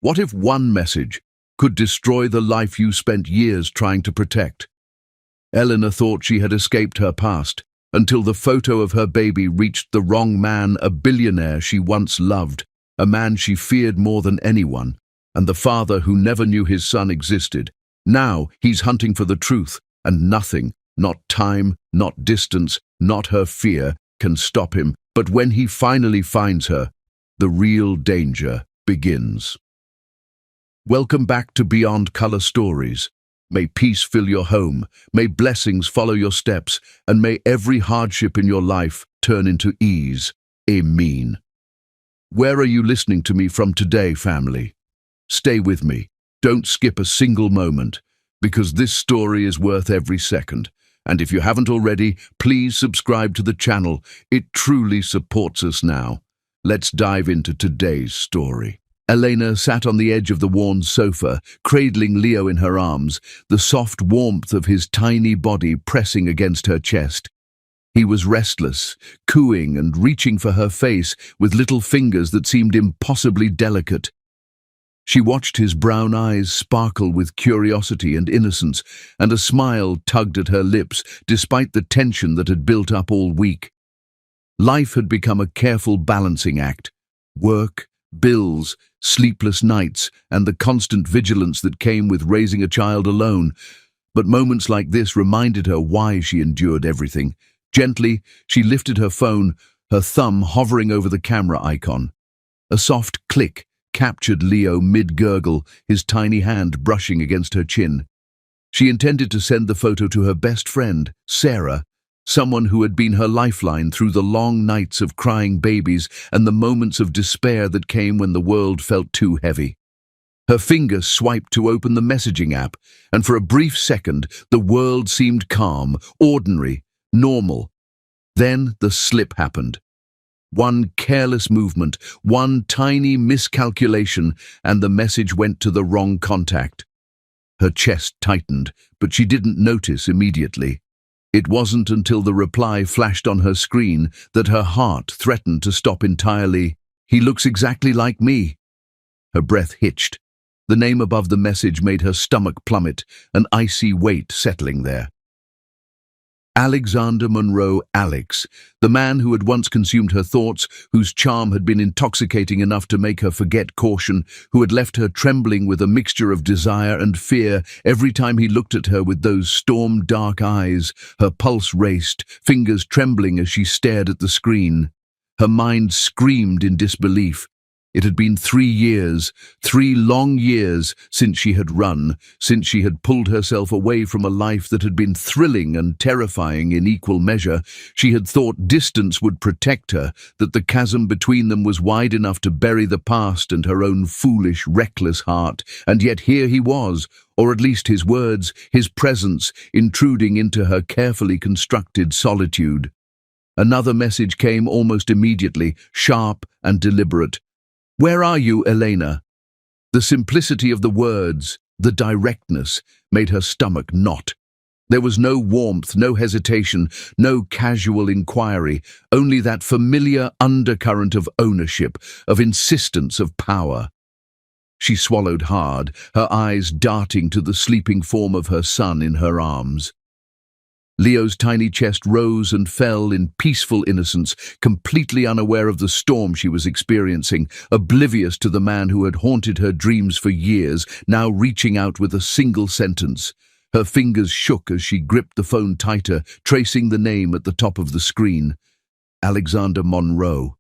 What if one message could destroy the life you spent years trying to protect? Eleanor thought she had escaped her past, until the photo of her baby reached the wrong man, a billionaire she once loved, a man she feared more than anyone, and the father who never knew his son existed. Now he's hunting for the truth, and nothing, not time, not distance, not her fear, can stop him. But when he finally finds her, the real danger begins. Welcome back to Beyond Color Stories. May peace fill your home, may blessings follow your steps, and may every hardship in your life turn into ease. Amen. Where are you listening to me from today, family? Stay with me. Don't skip a single moment, because this story is worth every second. And if you haven't already, please subscribe to the channel. It truly supports us now. Let's dive into today's story. Elena sat on the edge of the worn sofa, cradling Leo in her arms, the soft warmth of his tiny body pressing against her chest. He was restless, cooing and reaching for her face with little fingers that seemed impossibly delicate. She watched his brown eyes sparkle with curiosity and innocence, and a smile tugged at her lips despite the tension that had built up all week. Life had become a careful balancing act. Work, bills, sleepless nights, and the constant vigilance that came with raising a child alone. But moments like this reminded her why she endured everything. Gently, she lifted her phone, her thumb hovering over the camera icon. A soft click captured Leo mid-gurgle, his tiny hand brushing against her chin. She intended to send the photo to her best friend, Sarah, someone who had been her lifeline through the long nights of crying babies and the moments of despair that came when the world felt too heavy. Her finger swiped to open the messaging app, and for a brief second, the world seemed calm, ordinary, normal. Then the slip happened. One careless movement, one tiny miscalculation, and the message went to the wrong contact. Her chest tightened, but she didn't notice immediately. It wasn't until the reply flashed on her screen that her heart threatened to stop entirely. "He looks exactly like me." Her breath hitched. The name above the message made her stomach plummet, an icy weight settling there. Alexander Monroe, Alex, the man who had once consumed her thoughts, whose charm had been intoxicating enough to make her forget caution, who had left her trembling with a mixture of desire and fear every time he looked at her with those storm-dark eyes. Her pulse raced, fingers trembling as she stared at the screen. Her mind screamed in disbelief. It had been 3 years, 3 long years, since she had run, since she had pulled herself away from a life that had been thrilling and terrifying in equal measure. She had thought distance would protect her, that the chasm between them was wide enough to bury the past and her own foolish, reckless heart. And yet here he was, or at least his words, his presence, intruding into her carefully constructed solitude. Another message came almost immediately, sharp and deliberate. "Where are you, Elena?" The simplicity of the words, the directness, made her stomach knot. There was no warmth, no hesitation, no casual inquiry, only that familiar undercurrent of ownership, of insistence, of power. She swallowed hard, her eyes darting to the sleeping form of her son in her arms. Leo's tiny chest rose and fell in peaceful innocence, completely unaware of the storm she was experiencing, oblivious to the man who had haunted her dreams for years, now reaching out with a single sentence. Her fingers shook as she gripped the phone tighter, tracing the name at the top of the screen. Alexander Monroe.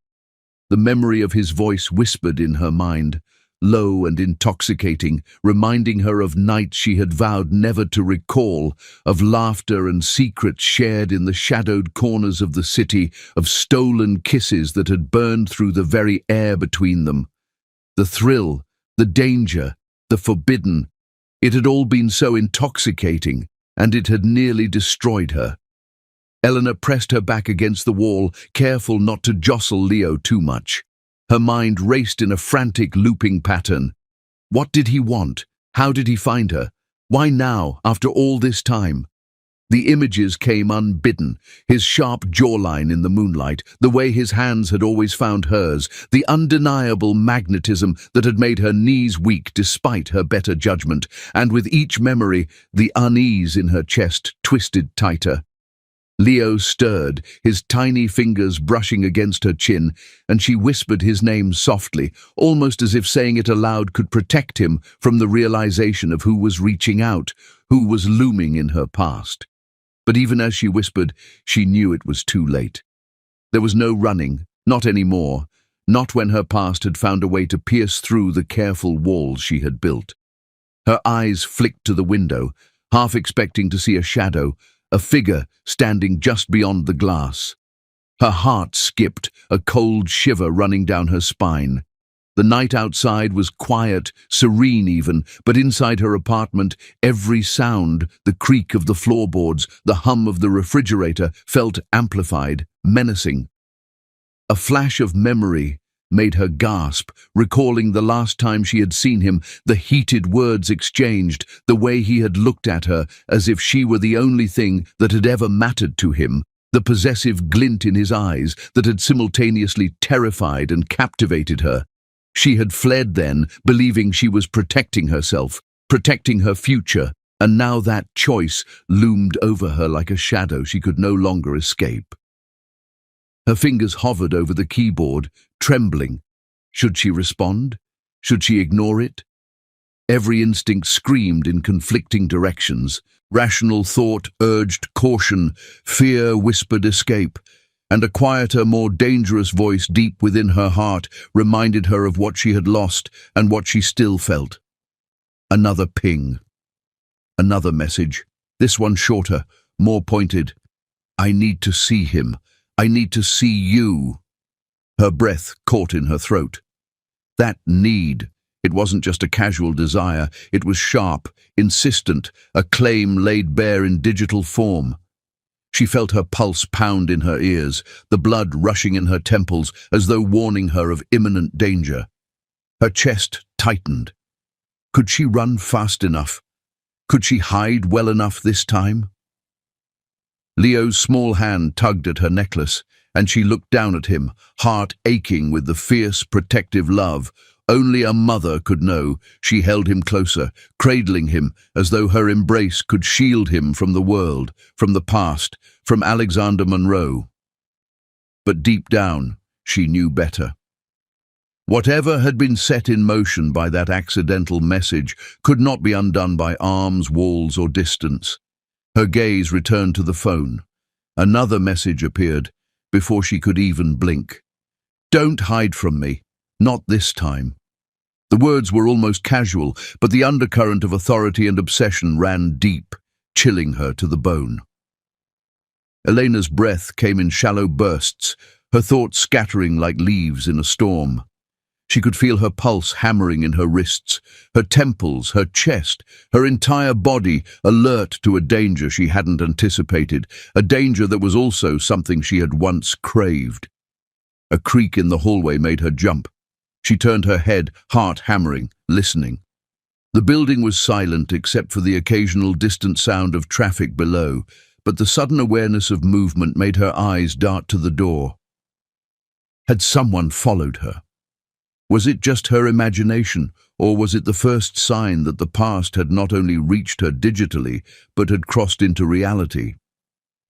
The memory of his voice whispered in her mind, low and intoxicating, reminding her of nights she had vowed never to recall, of laughter and secrets shared in the shadowed corners of the city, of stolen kisses that had burned through the very air between them. The thrill, the danger, the forbidden, it had all been so intoxicating, and it had nearly destroyed her. Eleanor pressed her back against the wall, careful not to jostle Leo too much. Her mind raced in a frantic looping pattern. What did he want? How did he find her? Why now, after all this time? The images came unbidden, his sharp jawline in the moonlight, the way his hands had always found hers, the undeniable magnetism that had made her knees weak despite her better judgment, and with each memory, the unease in her chest twisted tighter. Leo stirred, his tiny fingers brushing against her chin, and she whispered his name softly, almost as if saying it aloud could protect him from the realization of who was reaching out, who was looming in her past. But even as she whispered, she knew it was too late. There was no running, not anymore, not when her past had found a way to pierce through the careful walls she had built. Her eyes flicked to the window, half expecting to see a shadow, a figure standing just beyond the glass. Her heart skipped, a cold shiver running down her spine. The night outside was quiet, serene even, but inside her apartment, every sound, the creak of the floorboards, the hum of the refrigerator, felt amplified, menacing. A flash of memory made her gasp, recalling the last time she had seen him, the heated words exchanged, the way he had looked at her as if she were the only thing that had ever mattered to him, the possessive glint in his eyes that had simultaneously terrified and captivated her. She had fled then, believing she was protecting herself, protecting her future, and now that choice loomed over her like a shadow she could no longer escape. Her fingers hovered over the keyboard, trembling. Should she respond? Should she ignore it? Every instinct screamed in conflicting directions. Rational thought urged caution, fear whispered escape, and a quieter, more dangerous voice deep within her heart reminded her of what she had lost and what she still felt. Another ping. Another message, this one shorter, more pointed. I need to see him. I need to see you. Her breath caught in her throat. That need, it wasn't just a casual desire, it was sharp, insistent, a claim laid bare in digital form. She felt her pulse pound in her ears, the blood rushing in her temples as though warning her of imminent danger. Her chest tightened. Could she run fast enough? Could she hide well enough this time? Leo's small hand tugged at her necklace, and she looked down at him, heart aching with the fierce, protective love only a mother could know. She held him closer, cradling him as though her embrace could shield him from the world, from the past, from Alexander Monroe. But deep down, she knew better. Whatever had been set in motion by that accidental message could not be undone by arms, walls, or distance. Her gaze returned to the phone. Another message appeared before she could even blink. Don't hide from me. Not this time. The words were almost casual, but the undercurrent of authority and obsession ran deep, chilling her to the bone. Elena's breath came in shallow bursts, her thoughts scattering like leaves in a storm. She could feel her pulse hammering in her wrists, her temples, her chest, her entire body alert to a danger she hadn't anticipated, a danger that was also something she had once craved. A creak in the hallway made her jump. She turned her head, heart hammering, listening. The building was silent except for the occasional distant sound of traffic below, but the sudden awareness of movement made her eyes dart to the door. Had someone followed her? Was it just her imagination, or was it the first sign that the past had not only reached her digitally, but had crossed into reality?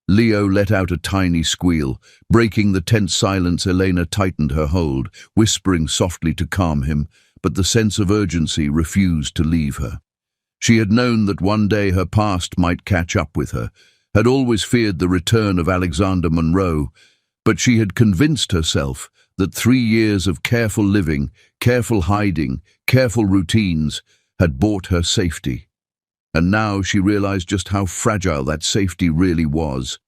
Leo let out a tiny squeal. Breaking the tense silence, Elena tightened her hold, whispering softly to calm him, but the sense of urgency refused to leave her. She had known that one day her past might catch up with her, had always feared the return of Alexander Monroe, but she had convinced herself that 3 years of careful living, careful hiding, careful routines had bought her safety. And now she realized just how fragile that safety really was.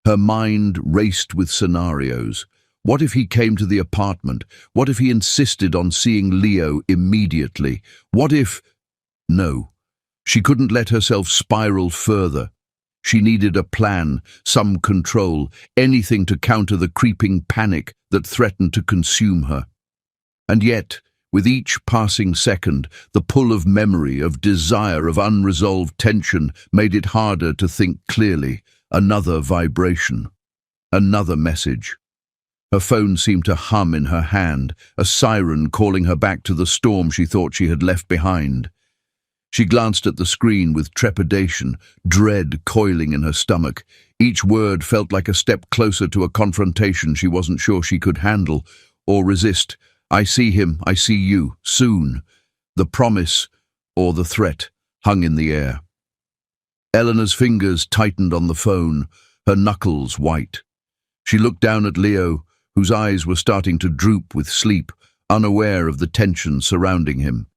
Her mind raced with scenarios. What if he came to the apartment? What if he insisted on seeing Leo immediately? What if... No, she couldn't let herself spiral further. She needed a plan, some control, anything to counter the creeping panic that threatened to consume her. And yet, With each passing second, the pull of memory, of desire, of unresolved tension made it harder to think clearly. Another vibration. Another message. Her phone seemed to hum in her hand, a siren calling her back to the storm she thought she had left behind. She glanced at the screen with trepidation, dread coiling in her stomach. Each word felt like a step closer to a confrontation she wasn't sure she could handle or resist. I see him, I see you, soon. The promise, or the threat, hung in the air. Eleanor's fingers tightened on the phone, her knuckles white. She looked down at Leo, whose eyes were starting to droop with sleep, unaware of the tension surrounding him.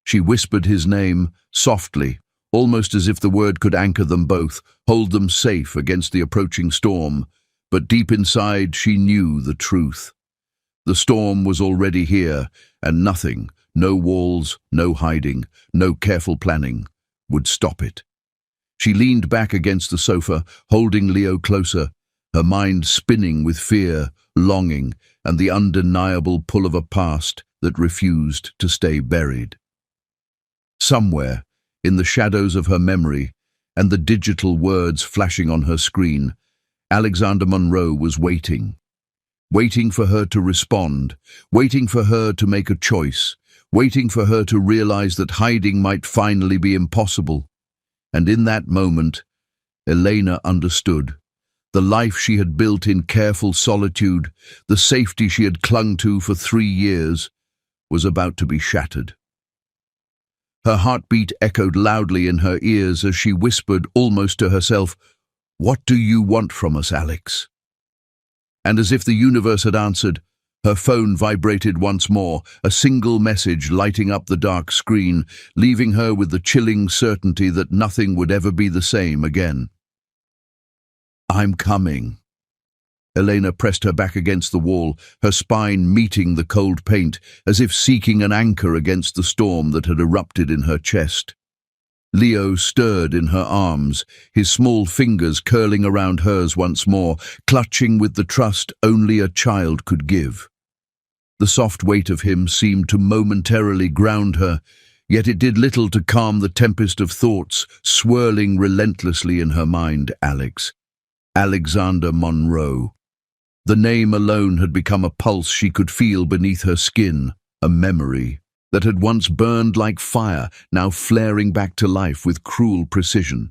She whispered his name softly, almost as if the word could anchor them both, hold them safe against the approaching storm. But deep inside she knew the truth. The storm was already here, and nothing, no walls, no hiding, no careful planning, would stop it. She leaned back against the sofa, holding Leo closer, her mind spinning with fear, longing, and the undeniable pull of a past that refused to stay buried. Somewhere, in the shadows of her memory and the digital words flashing on her screen, Alexander Monroe was waiting. Waiting for her to respond, waiting for her to make a choice, waiting for her to realize that hiding might finally be impossible. And in that moment, Elena understood. The life she had built in careful solitude, the safety she had clung to for 3 years, was about to be shattered. Her heartbeat echoed loudly in her ears as she whispered almost to herself, "What do you want from us, Alex?" And as if the universe had answered, her phone vibrated once more, a single message lighting up the dark screen, leaving her with the chilling certainty that nothing would ever be the same again. "I'm coming." Elena pressed her back against the wall, her spine meeting the cold paint, as if seeking an anchor against the storm that had erupted in her chest. Leo stirred in her arms, his small fingers curling around hers once more, clutching with the trust only a child could give. The soft weight of him seemed to momentarily ground her, yet it did little to calm the tempest of thoughts swirling relentlessly in her mind. Alex. Alexander Monroe. The name alone had become a pulse she could feel beneath her skin, a memory that had once burned like fire, now flaring back to life with cruel precision.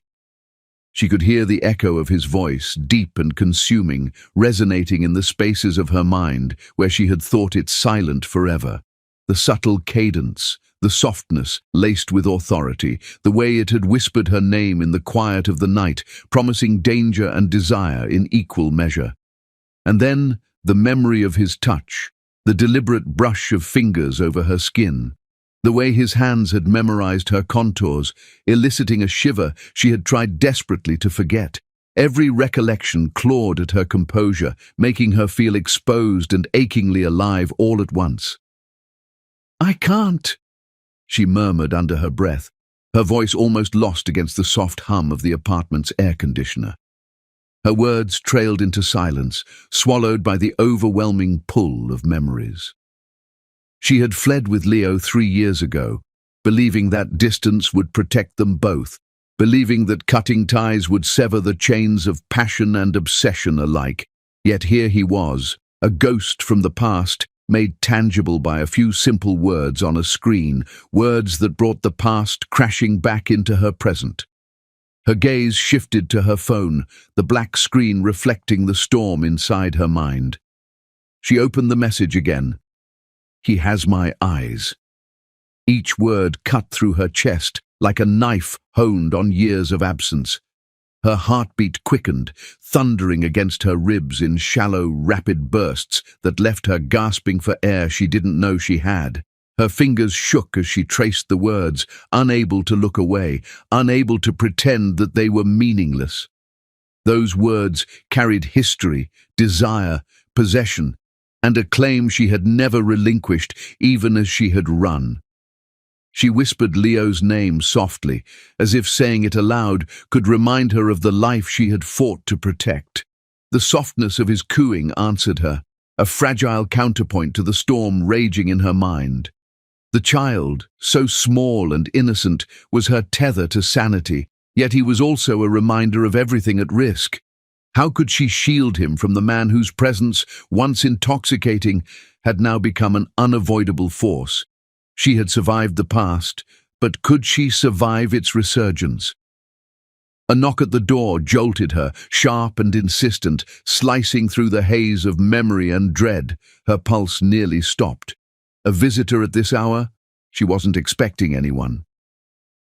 She could hear the echo of his voice, deep and consuming, resonating in the spaces of her mind where she had thought it silent forever. The subtle cadence, the softness laced with authority, the way it had whispered her name in the quiet of the night, promising danger and desire in equal measure. And then the memory of his touch, the deliberate brush of fingers over her skin, the way his hands had memorized her contours, eliciting a shiver she had tried desperately to forget. Every recollection clawed at her composure, making her feel exposed and achingly alive all at once. "I can't," she murmured under her breath, her voice almost lost against the soft hum of the apartment's air conditioner. Her words trailed into silence, swallowed by the overwhelming pull of memories. She had fled with Leo 3 years ago, believing that distance would protect them both, believing that cutting ties would sever the chains of passion and obsession alike. Yet here he was, a ghost from the past, made tangible by a few simple words on a screen, words that brought the past crashing back into her present. Her gaze shifted to her phone, the black screen reflecting the storm inside her mind. She opened the message again. "He has my eyes." Each word cut through her chest like a knife honed on years of absence. Her heartbeat quickened, thundering against her ribs in shallow, rapid bursts that left her gasping for air she didn't know she had. Her fingers shook as she traced the words, unable to look away, unable to pretend that they were meaningless. Those words carried history, desire, possession, and a claim she had never relinquished, even as she had run. She whispered Leo's name softly, as if saying it aloud could remind her of the life she had fought to protect. The softness of his cooing answered her, a fragile counterpoint to the storm raging in her mind. The child, so small and innocent, was her tether to sanity, yet he was also a reminder of everything at risk. How could she shield him from the man whose presence, once intoxicating, had now become an unavoidable force? She had survived the past, but could she survive its resurgence? A knock at the door jolted her, sharp and insistent, slicing through the haze of memory and dread. Her pulse nearly stopped. A visitor at this hour? She wasn't expecting anyone.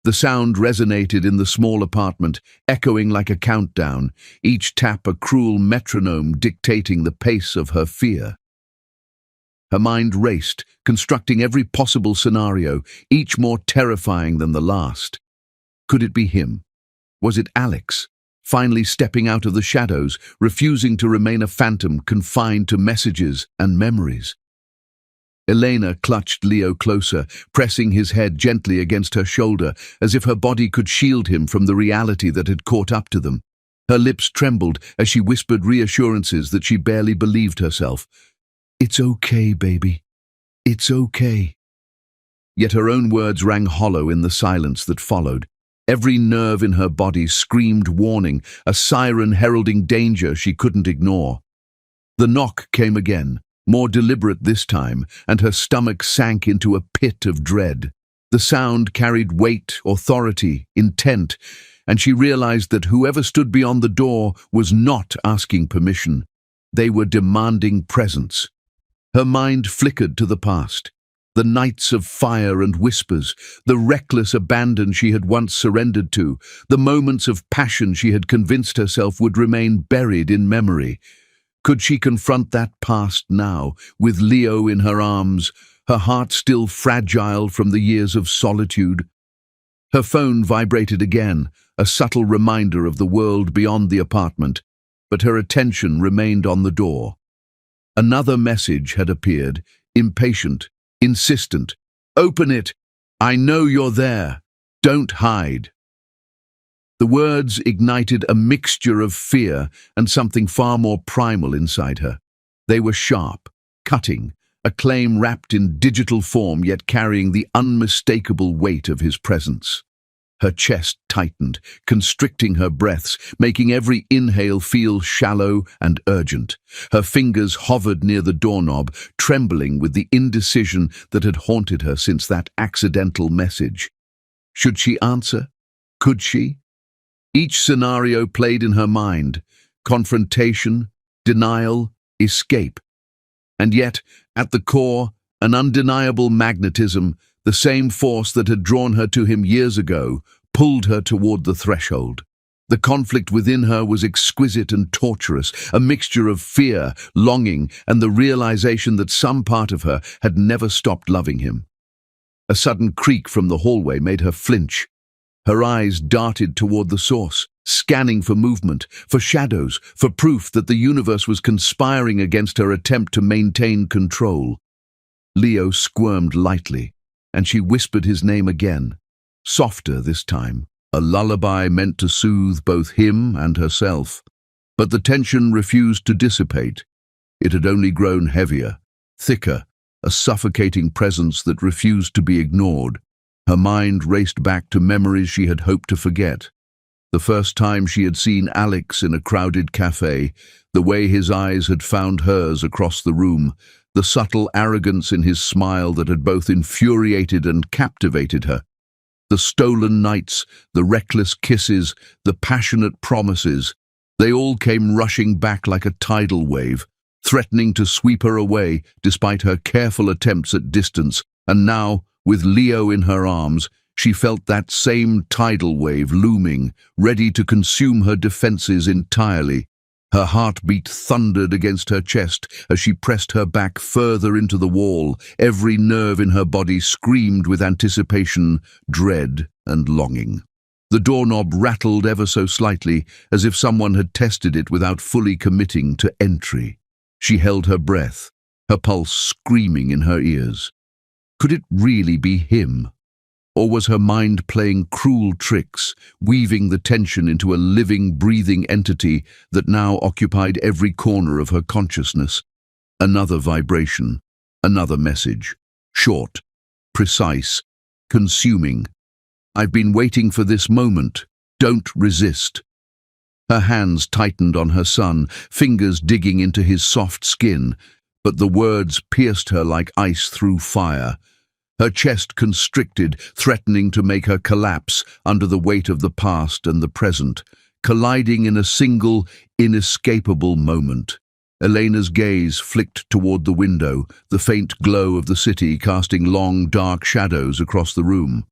The sound resonated in the small apartment, echoing like a countdown, each tap a cruel metronome dictating the pace of her fear. Her mind raced, constructing every possible scenario, each more terrifying than the last. Could it be him? Was it Alex, finally stepping out of the shadows, refusing to remain a phantom confined to messages and memories? Elena clutched Leo closer, pressing his head gently against her shoulder, as if her body could shield him from the reality that had caught up to them. Her lips trembled as she whispered reassurances that she barely believed herself. "It's okay, baby. It's okay." Yet her own words rang hollow in the silence that followed. Every nerve in her body screamed warning, a siren heralding danger she couldn't ignore. The knock came again, more deliberate this time, and her stomach sank into a pit of dread. The sound carried weight, authority, intent, and she realized that whoever stood beyond the door was not asking permission. They were demanding presence. Her mind flickered to the past. The nights of fire and whispers, the reckless abandon she had once surrendered to, the moments of passion she had convinced herself would remain buried in memory. Could she confront that past now, with Leo in her arms, her heart still fragile from the years of solitude? Her phone vibrated again, a subtle reminder of the world beyond the apartment, but her attention remained on the door. Another message had appeared, impatient, insistent. "Open it! I know you're there. Don't hide." The words ignited a mixture of fear and something far more primal inside her. They were sharp, cutting, a claim wrapped in digital form yet carrying the unmistakable weight of his presence. Her chest tightened, constricting her breaths, making every inhale feel shallow and urgent. Her fingers hovered near the doorknob, trembling with the indecision that had haunted her since that accidental message. Should she answer? Could she? Each scenario played in her mind: confrontation, denial, escape. And yet, at the core, an undeniable magnetism, the same force that had drawn her to him years ago, pulled her toward the threshold. The conflict within her was exquisite and torturous, a mixture of fear, longing, and the realization that some part of her had never stopped loving him. A sudden creak from the hallway made her flinch. Her eyes darted toward the source, scanning for movement, for shadows, for proof that the universe was conspiring against her attempt to maintain control. Leo squirmed lightly, and she whispered his name again, softer this time, a lullaby meant to soothe both him and herself. But the tension refused to dissipate. It had only grown heavier, thicker, a suffocating presence that refused to be ignored. Her mind raced back to memories she had hoped to forget. The first time she had seen Alex in a crowded cafe, the way his eyes had found hers across the room, the subtle arrogance in his smile that had both infuriated and captivated her. The stolen nights, the reckless kisses, the passionate promises, they all came rushing back like a tidal wave, threatening to sweep her away despite her careful attempts at distance. And now, with Leo in her arms, she felt that same tidal wave looming, ready to consume her defenses entirely. Her heartbeat thundered against her chest as she pressed her back further into the wall. Every nerve in her body screamed with anticipation, dread, and longing. The doorknob rattled ever so slightly, as if someone had tested it without fully committing to entry. She held her breath, her pulse screaming in her ears. Could it really be him? Or was her mind playing cruel tricks, weaving the tension into a living, breathing entity that now occupied every corner of her consciousness? Another vibration, another message. Short, precise, consuming. "I've been waiting for this moment. Don't resist." Her hands tightened on her son, fingers digging into his soft skin, but the words pierced her like ice through fire. Her chest constricted, threatening to make her collapse under the weight of the past and the present, colliding in a single, inescapable moment. Elena's gaze flicked toward the window, the faint glow of the city casting long, dark shadows across the room.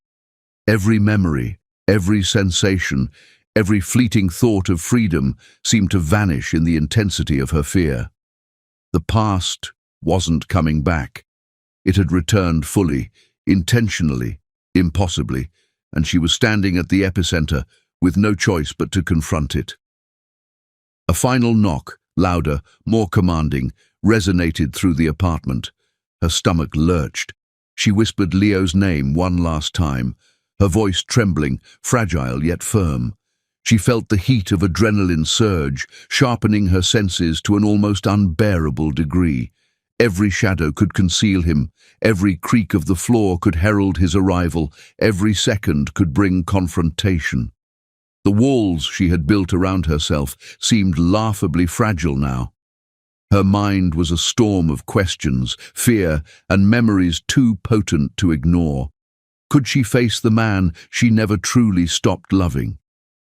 Every memory, every sensation, every fleeting thought of freedom seemed to vanish in the intensity of her fear. The past wasn't coming back. It had returned fully, intentionally, impossibly, and she was standing at the epicenter with no choice but to confront it. A final knock, louder, more commanding, resonated through the apartment. Her stomach lurched. She whispered Leo's name one last time, her voice trembling, fragile yet firm. She felt the heat of adrenaline surge, sharpening her senses to an almost unbearable degree. Every shadow could conceal him, every creak of the floor could herald his arrival, every second could bring confrontation. The walls she had built around herself seemed laughably fragile now. Her mind was a storm of questions, fear, and memories too potent to ignore. Could she face the man she never truly stopped loving?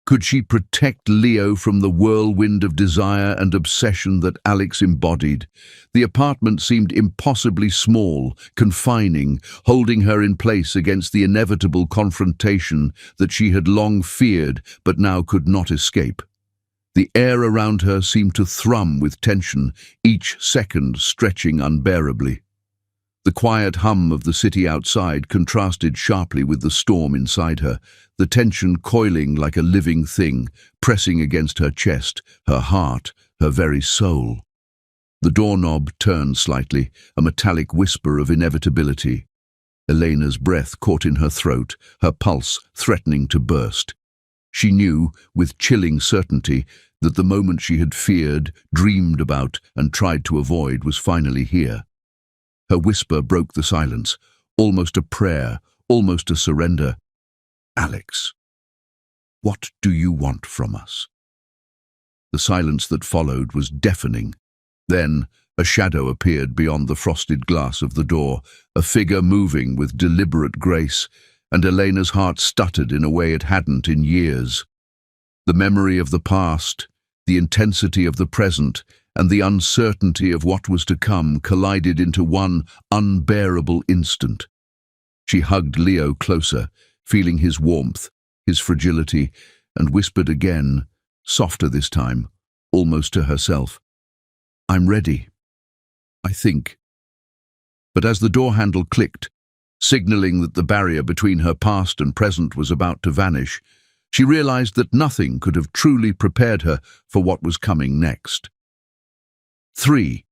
Could she protect Leo from the whirlwind of desire and obsession that Alex embodied? The apartment seemed impossibly small, confining, holding her in place against the inevitable confrontation that she had long feared but now could not escape. The air around her seemed to thrum with tension, each second stretching unbearably. The quiet hum of the city outside contrasted sharply with the storm inside her, the tension coiling like a living thing, pressing against her chest, her heart, her very soul. The doorknob turned slightly, a metallic whisper of inevitability. Elena's breath caught in her throat, her pulse threatening to burst. She knew, with chilling certainty, that the moment she had feared, dreamed about, and tried to avoid was finally here. Her whisper broke the silence, almost a prayer, almost a surrender. "Alex, what do you want from us?" The silence that followed was deafening. Then a shadow appeared beyond the frosted glass of the door, a figure moving with deliberate grace, and Elena's heart stuttered in a way it hadn't in years. The memory of the past, the intensity of the present, and the uncertainty of what was to come collided into one unbearable instant. She hugged Leo closer, feeling his warmth, his fragility, and whispered again, softer this time, almost to herself, "I'm ready, I think." But as the door handle clicked, signaling that the barrier between her past and present was about to vanish, she realized that nothing could have truly prepared her for what was coming next. 3.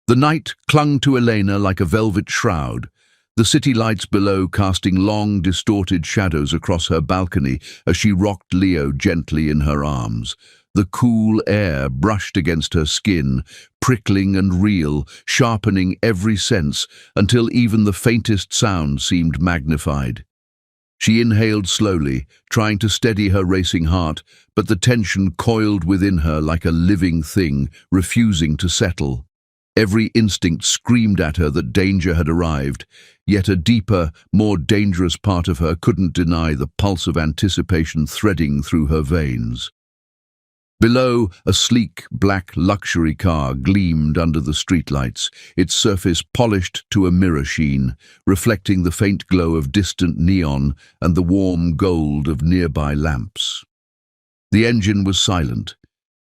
The night clung to Elena like a velvet shroud, the city lights below casting long, distorted shadows across her balcony as she rocked Leo gently in her arms. The cool air brushed against her skin, prickling and real, sharpening every sense until even the faintest sound seemed magnified. She inhaled slowly, trying to steady her racing heart, but the tension coiled within her like a living thing, refusing to settle. Every instinct screamed at her that danger had arrived, yet a deeper, more dangerous part of her couldn't deny the pulse of anticipation threading through her veins. Below, a sleek, black luxury car gleamed under the streetlights, its surface polished to a mirror sheen, reflecting the faint glow of distant neon and the warm gold of nearby lamps. The engine was silent,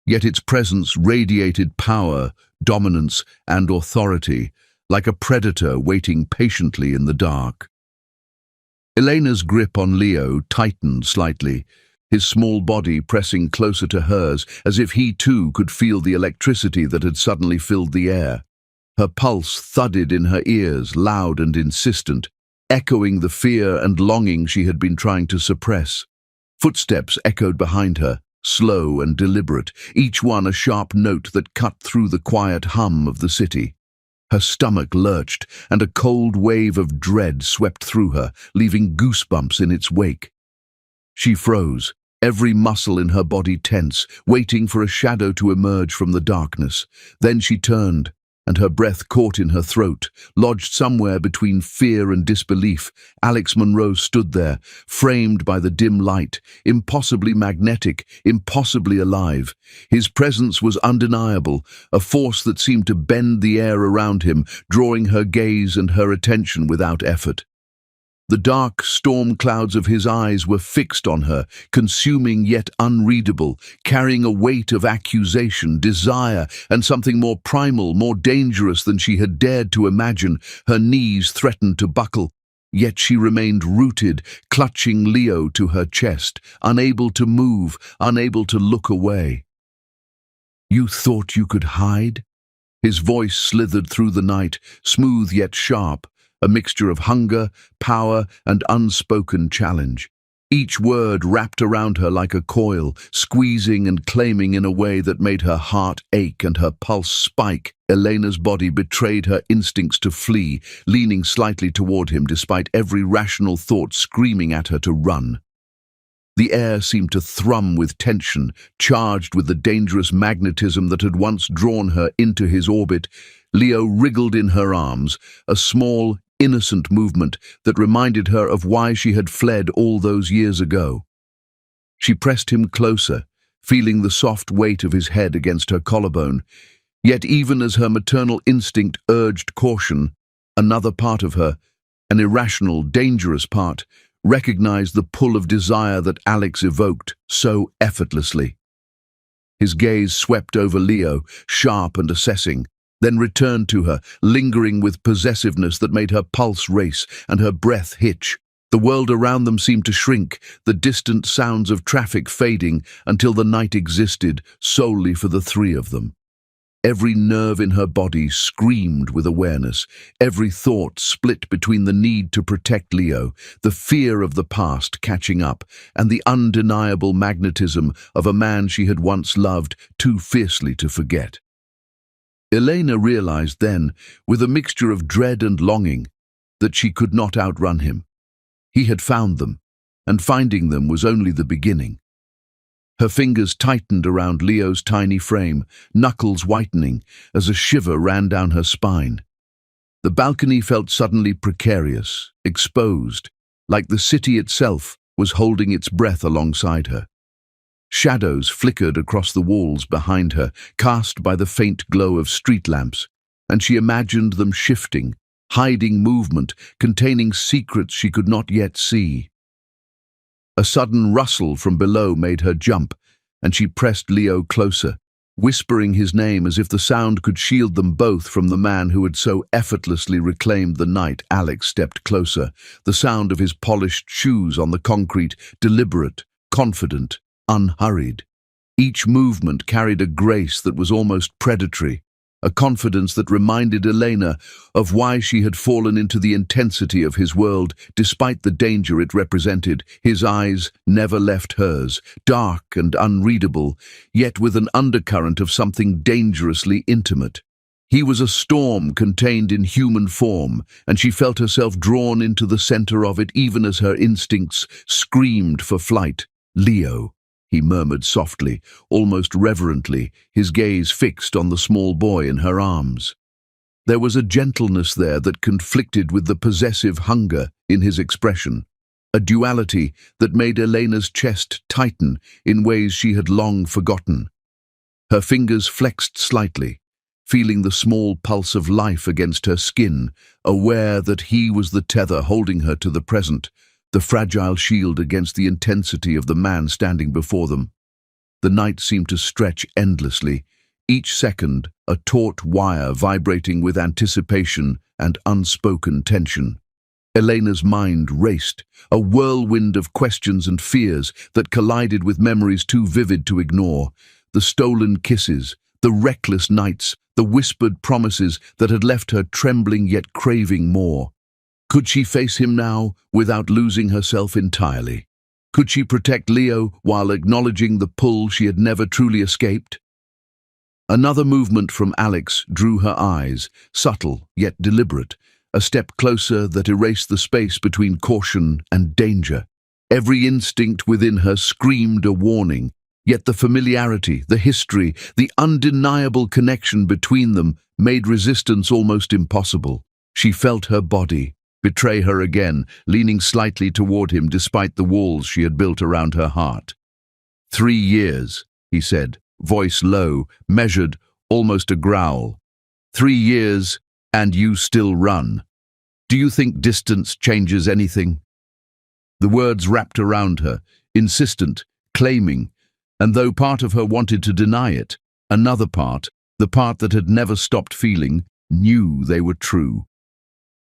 yet its presence radiated power, dominance, and authority, like a predator waiting patiently in the dark. Elena's grip on Leo tightened slightly, his small body pressing closer to hers as if he too could feel the electricity that had suddenly filled the air. Her pulse thudded in her ears, loud and insistent, echoing the fear and longing she had been trying to suppress. Footsteps echoed behind her, slow and deliberate, each one a sharp note that cut through the quiet hum of the city. Her stomach lurched, and a cold wave of dread swept through her, leaving goosebumps in its wake. She froze, every muscle in her body tense, waiting for a shadow to emerge from the darkness. Then she turned, and her breath caught in her throat, lodged somewhere between fear and disbelief. Alex Monroe stood there, framed by the dim light, impossibly magnetic, impossibly alive. His presence was undeniable, a force that seemed to bend the air around him, drawing her gaze and her attention without effort. The dark storm clouds of his eyes were fixed on her, consuming yet unreadable, carrying a weight of accusation, desire, and something more primal, more dangerous than she had dared to imagine. Her knees threatened to buckle, yet she remained rooted, clutching Leo to her chest, unable to move, unable to look away. "You thought you could hide?" His voice slithered through the night, smooth yet sharp, a mixture of hunger, power, and unspoken challenge. Each word wrapped around her like a coil, squeezing and claiming in a way that made her heart ache and her pulse spike. Elena's body betrayed her instincts to flee, leaning slightly toward him despite every rational thought screaming at her to run. The air seemed to thrum with tension, charged with the dangerous magnetism that had once drawn her into his orbit. Leo wriggled in her arms, a small, innocent movement that reminded her of why she had fled all those years ago. She pressed him closer, feeling the soft weight of his head against her collarbone. Yet even as her maternal instinct urged caution, another part of her, an irrational, dangerous part, recognized the pull of desire that Alex evoked so effortlessly. His gaze swept over Leo, sharp and assessing, then returned to her, lingering with possessiveness that made her pulse race and her breath hitch. The world around them seemed to shrink, the distant sounds of traffic fading until the night existed solely for the three of them. Every nerve in her body screamed with awareness, every thought split between the need to protect Leo, the fear of the past catching up, and the undeniable magnetism of a man she had once loved too fiercely to forget. Elena realized then, with a mixture of dread and longing, that she could not outrun him. He had found them, and finding them was only the beginning. Her fingers tightened around Leo's tiny frame, knuckles whitening as a shiver ran down her spine. The balcony felt suddenly precarious, exposed, like the city itself was holding its breath alongside her. Shadows flickered across the walls behind her, cast by the faint glow of street lamps, and she imagined them shifting, hiding movement, containing secrets she could not yet see. A sudden rustle from below made her jump, and she pressed Leo closer, whispering his name as if the sound could shield them both from the man who had so effortlessly reclaimed the night. Alex stepped closer, the sound of his polished shoes on the concrete, deliberate, confident, unhurried. Each movement carried a grace that was almost predatory, a confidence that reminded Elena of why she had fallen into the intensity of his world despite the danger it represented. His eyes never left hers, dark and unreadable, yet with an undercurrent of something dangerously intimate. He was a storm contained in human form, and she felt herself drawn into the center of it even as her instincts screamed for flight. "Leo," he murmured softly, almost reverently, his gaze fixed on the small boy in her arms. There was a gentleness there that conflicted with the possessive hunger in his expression, a duality that made Elena's chest tighten in ways she had long forgotten. Her fingers flexed slightly, feeling the small pulse of life against her skin, aware that he was the tether holding her to the present, the fragile shield against the intensity of the man standing before them. The night seemed to stretch endlessly, each second a taut wire vibrating with anticipation and unspoken tension. Elena's mind raced, a whirlwind of questions and fears that collided with memories too vivid to ignore. The stolen kisses, the reckless nights, the whispered promises that had left her trembling yet craving more. Could she face him now without losing herself entirely? Could she protect Leo while acknowledging the pull she had never truly escaped? Another movement from Alex drew her eyes, subtle yet deliberate, a step closer that erased the space between caution and danger. Every instinct within her screamed a warning, yet the familiarity, the history, the undeniable connection between them made resistance almost impossible. She felt her body betray her again, leaning slightly toward him despite the walls she had built around her heart. 3 years, he said, voice low, measured, almost a growl. 3 years, and you still run. Do you think distance changes anything? The words wrapped around her, insistent, claiming, and though part of her wanted to deny it, another part, the part that had never stopped feeling, knew they were true.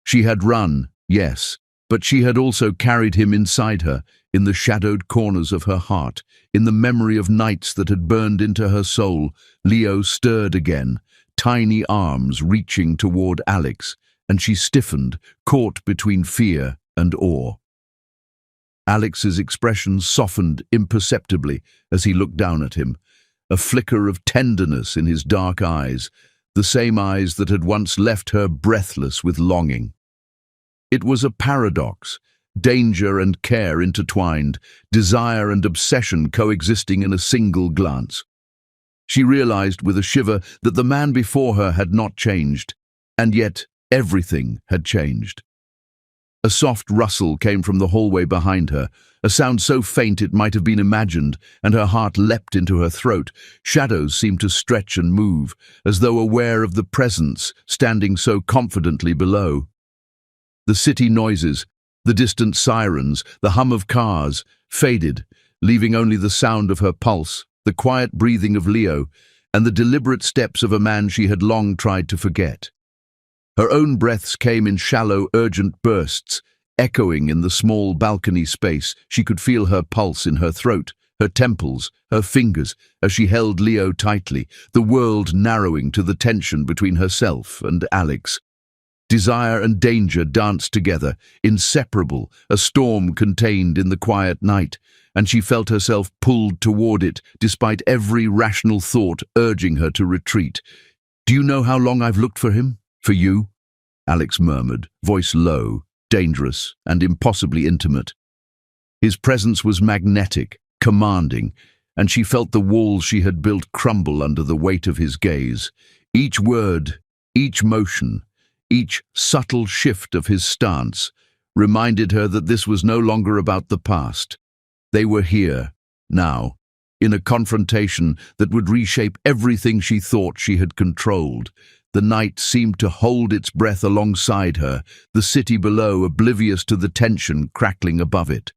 She had run, yes, but she had also carried him inside her, in the shadowed corners of her heart, in the memory of nights that had burned into her soul. Leo stirred again, tiny arms reaching toward Alex, and she stiffened, caught between fear and awe. Alex's expression softened imperceptibly as he looked down at him, a flicker of tenderness in his dark eyes, the same eyes that had once left her breathless with longing. It was a paradox, danger and care intertwined, desire and obsession coexisting in a single glance. She realized with a shiver that the man before her had not changed, and yet everything had changed. A soft rustle came from the hallway behind her, a sound so faint it might have been imagined, and her heart leapt into her throat. Shadows seemed to stretch and move, as though aware of the presence standing so confidently below. The city noises, the distant sirens, the hum of cars, faded, leaving only the sound of her pulse, the quiet breathing of Leo, and the deliberate steps of a man she had long tried to forget. Her own breaths came in shallow, urgent bursts, echoing in the small balcony space. She could feel her pulse in her throat, her temples, her fingers, as she held Leo tightly, the world narrowing to the tension between herself and Alex. Desire and danger danced together, inseparable, a storm contained in the quiet night, and she felt herself pulled toward it, despite every rational thought urging her to retreat. "Do you know how long I've looked for him? For you?" Alex murmured, voice low, dangerous, and impossibly intimate. His presence was magnetic, commanding, and she felt the walls she had built crumble under the weight of his gaze. Each word, each motion, each subtle shift of his stance reminded her that this was no longer about the past. They were here, now, in a confrontation that would reshape everything she thought she had controlled. The night seemed to hold its breath alongside her, the city below oblivious to the tension crackling above it.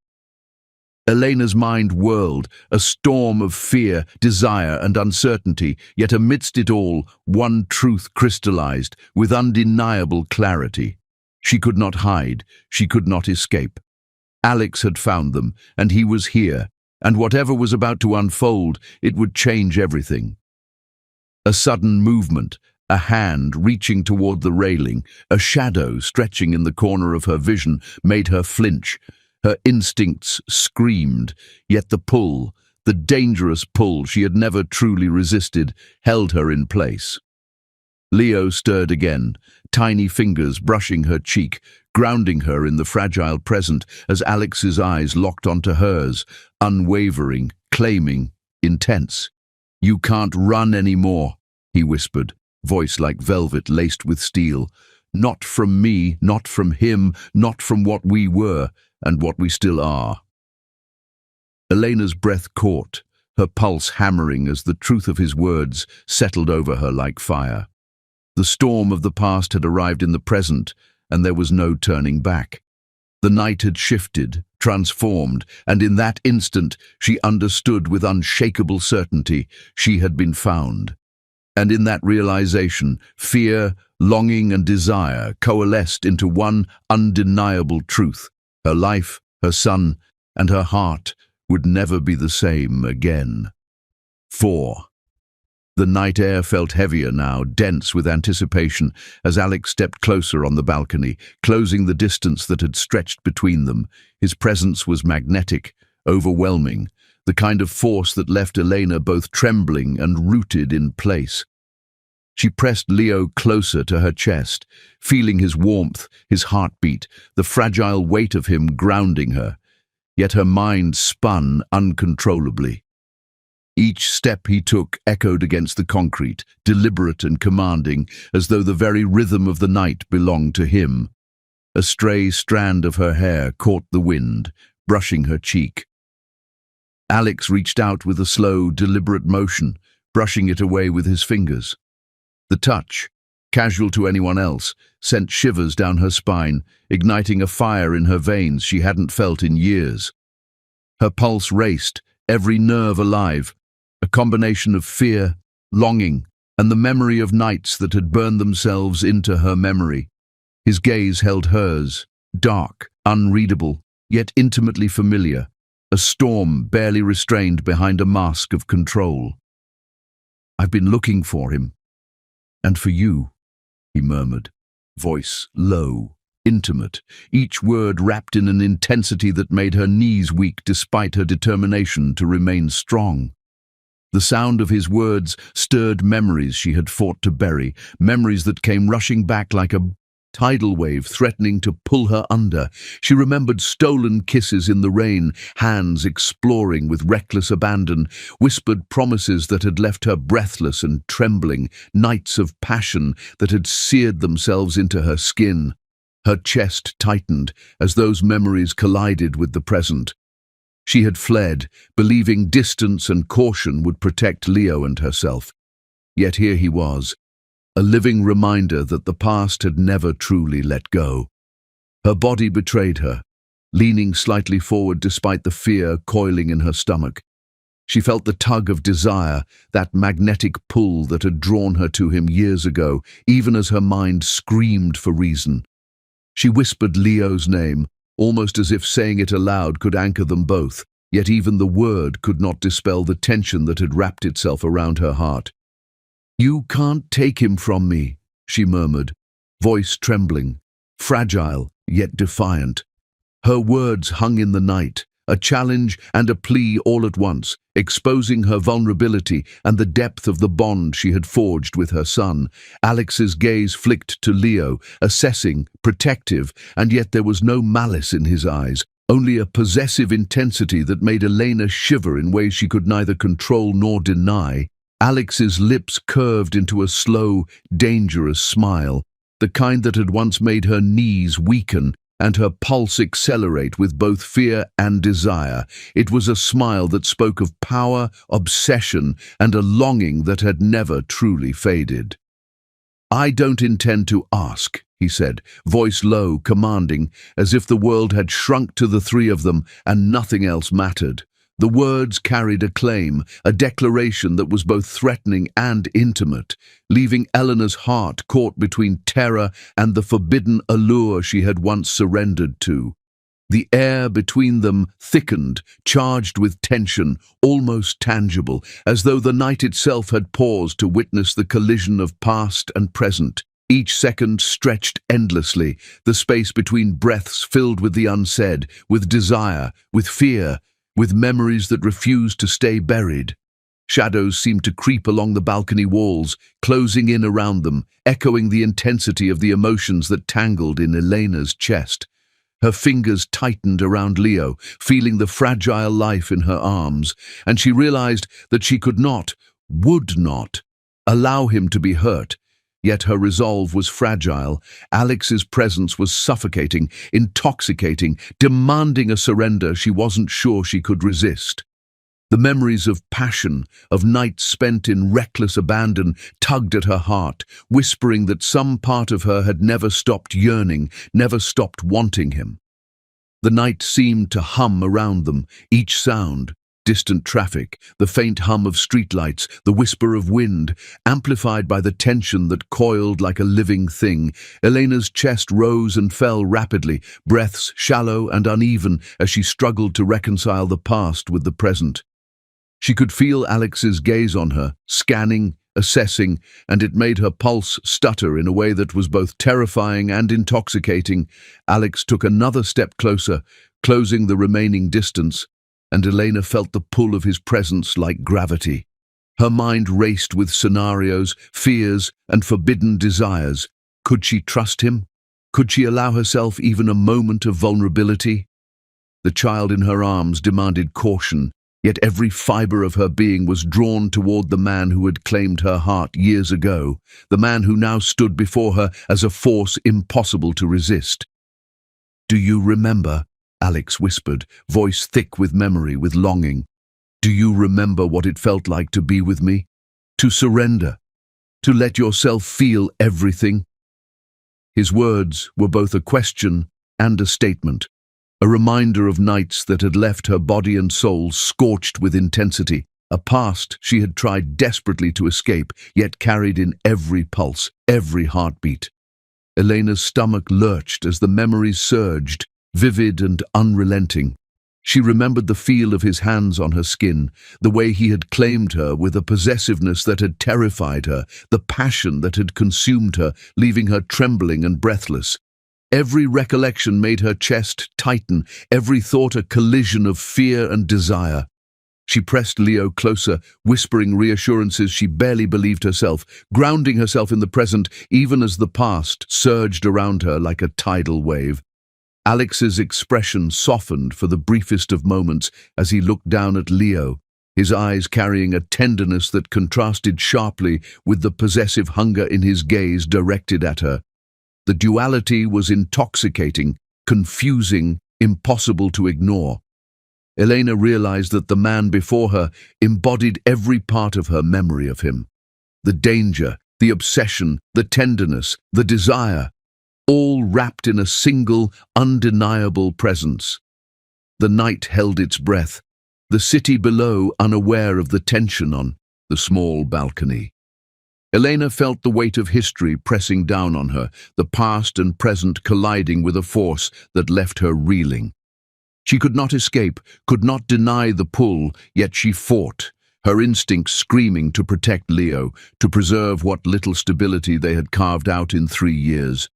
Elena's mind whirled, a storm of fear, desire, and uncertainty, yet amidst it all, one truth crystallized with undeniable clarity. She could not hide, she could not escape. Alex had found them, and he was here, and whatever was about to unfold, it would change everything. A sudden movement, a hand reaching toward the railing, a shadow stretching in the corner of her vision, made her flinch. Her instincts screamed, yet the pull, the dangerous pull she had never truly resisted, held her in place. Leo stirred again, tiny fingers brushing her cheek, grounding her in the fragile present as Alex's eyes locked onto hers, unwavering, claiming, intense. "You can't run anymore," he whispered, voice like velvet laced with steel. "Not from me, not from him, not from what we were, and what we still are." Elena's breath caught, her pulse hammering as the truth of his words settled over her like fire. The storm of the past had arrived in the present, and there was no turning back. The night had shifted, transformed, and in that instant she understood with unshakable certainty she had been found. And in that realization, fear, longing, and desire coalesced into one undeniable truth. Her life, her son, and her heart would never be the same again. 4. The night air felt heavier now, dense with anticipation, as Alex stepped closer on the balcony, closing the distance that had stretched between them. His presence was magnetic, overwhelming, the kind of force that left Elena both trembling and rooted in place. She pressed Leo closer to her chest, feeling his warmth, his heartbeat, the fragile weight of him grounding her. Yet her mind spun uncontrollably. Each step he took echoed against the concrete, deliberate and commanding, as though the very rhythm of the night belonged to him. A stray strand of her hair caught the wind, brushing her cheek. Alex reached out with a slow, deliberate motion, brushing it away with his fingers. The touch, casual to anyone else, sent shivers down her spine, igniting a fire in her veins she hadn't felt in years. Her pulse raced, every nerve alive, a combination of fear, longing, and the memory of nights that had burned themselves into her memory. His gaze held hers, dark, unreadable, yet intimately familiar, a storm barely restrained behind a mask of control. "I've been looking for him. And for you," he murmured, voice low, intimate, each word wrapped in an intensity that made her knees weak despite her determination to remain strong. The sound of his words stirred memories she had fought to bury, memories that came rushing back like a tidal wave threatening to pull her under. She remembered stolen kisses in the rain, hands exploring with reckless abandon, whispered promises that had left her breathless and trembling, nights of passion that had seared themselves into her skin. Her chest tightened as those memories collided with the present. She had fled, believing distance and caution would protect Leo and herself. Yet here he was, a living reminder that the past had never truly let go. Her body betrayed her, leaning slightly forward despite the fear coiling in her stomach. She felt the tug of desire, that magnetic pull that had drawn her to him years ago, even as her mind screamed for reason. She whispered Leo's name, almost as if saying it aloud could anchor them both, yet even the word could not dispel the tension that had wrapped itself around her heart. "You can't take him from me," she murmured, voice trembling, fragile yet defiant. Her words hung in the night, a challenge and a plea all at once, exposing her vulnerability and the depth of the bond she had forged with her son. Alex's gaze flicked to Leo, assessing, protective, and yet there was no malice in his eyes, only a possessive intensity that made Elena shiver in ways she could neither control nor deny. Alex's lips curved into a slow, dangerous smile, the kind that had once made her knees weaken and her pulse accelerate with both fear and desire. It was a smile that spoke of power, obsession, and a longing that had never truly faded. "I don't intend to ask," he said, voice low, commanding, as if the world had shrunk to the three of them and nothing else mattered. The words carried a claim, a declaration that was both threatening and intimate, leaving Eleanor's heart caught between terror and the forbidden allure she had once surrendered to. The air between them thickened, charged with tension, almost tangible, as though the night itself had paused to witness the collision of past and present. Each second stretched endlessly, the space between breaths filled with the unsaid, with desire, with fear, with memories that refused to stay buried. Shadows seemed to creep along the balcony walls, closing in around them, echoing the intensity of the emotions that tangled in Elena's chest. Her fingers tightened around Leo, feeling the fragile life in her arms, and she realized that she could not, would not, allow him to be hurt. Yet her resolve was fragile. Alex's presence was suffocating, intoxicating, demanding a surrender she wasn't sure she could resist. The memories of passion, of nights spent in reckless abandon, tugged at her heart, whispering that some part of her had never stopped yearning, never stopped wanting him. The night seemed to hum around them, each sound, distant traffic, the faint hum of streetlights, the whisper of wind, amplified by the tension that coiled like a living thing. Elena's chest rose and fell rapidly, breaths shallow and uneven as she struggled to reconcile the past with the present. She could feel Alex's gaze on her, scanning, assessing, and it made her pulse stutter in a way that was both terrifying and intoxicating. Alex took another step closer, closing the remaining distance, and Elena felt the pull of his presence like gravity. Her mind raced with scenarios, fears, and forbidden desires. Could she trust him? Could she allow herself even a moment of vulnerability? The child in her arms demanded caution, yet every fiber of her being was drawn toward the man who had claimed her heart years ago, the man who now stood before her as a force impossible to resist. "Do you remember?" Alex whispered, voice thick with memory, with longing. "Do you remember what it felt like to be with me? To surrender? To let yourself feel everything?" His words were both a question and a statement, a reminder of nights that had left her body and soul scorched with intensity, a past she had tried desperately to escape, yet carried in every pulse, every heartbeat. Elena's stomach lurched as the memories surged, vivid and unrelenting. She remembered the feel of his hands on her skin, the way he had claimed her with a possessiveness that had terrified her, the passion that had consumed her, leaving her trembling and breathless. Every recollection made her chest tighten, every thought a collision of fear and desire. She pressed Leo closer, whispering reassurances she barely believed herself, grounding herself in the present even as the past surged around her like a tidal wave. Alex's expression softened for the briefest of moments as he looked down at Leo, his eyes carrying a tenderness that contrasted sharply with the possessive hunger in his gaze directed at her. The duality was intoxicating, confusing, impossible to ignore. Elena realized that the man before her embodied every part of her memory of him. The danger, the obsession, the tenderness, the desire, all wrapped in a single, undeniable presence. The night held its breath, the city below unaware of the tension on the small balcony. Elena felt the weight of history pressing down on her, the past and present colliding with a force that left her reeling. She could not escape, could not deny the pull, yet she fought, her instincts screaming to protect Leo, to preserve what little stability they had carved out in 3 years.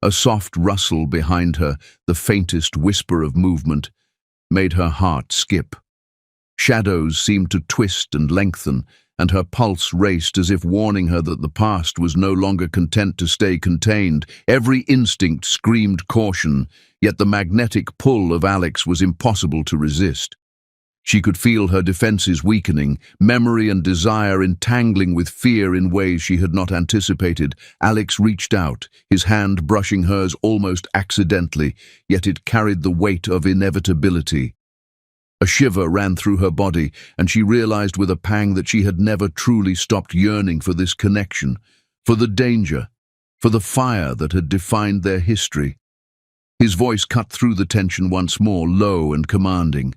A soft rustle behind her, the faintest whisper of movement, made her heart skip. Shadows seemed to twist and lengthen, and her pulse raced as if warning her that the past was no longer content to stay contained. Every instinct screamed caution, yet the magnetic pull of Alex was impossible to resist. She could feel her defenses weakening, memory and desire entangling with fear in ways she had not anticipated. Alex reached out, his hand brushing hers almost accidentally, yet it carried the weight of inevitability. A shiver ran through her body, and she realized with a pang that she had never truly stopped yearning for this connection, for the danger, for the fire that had defined their history. His voice cut through the tension once more, low and commanding.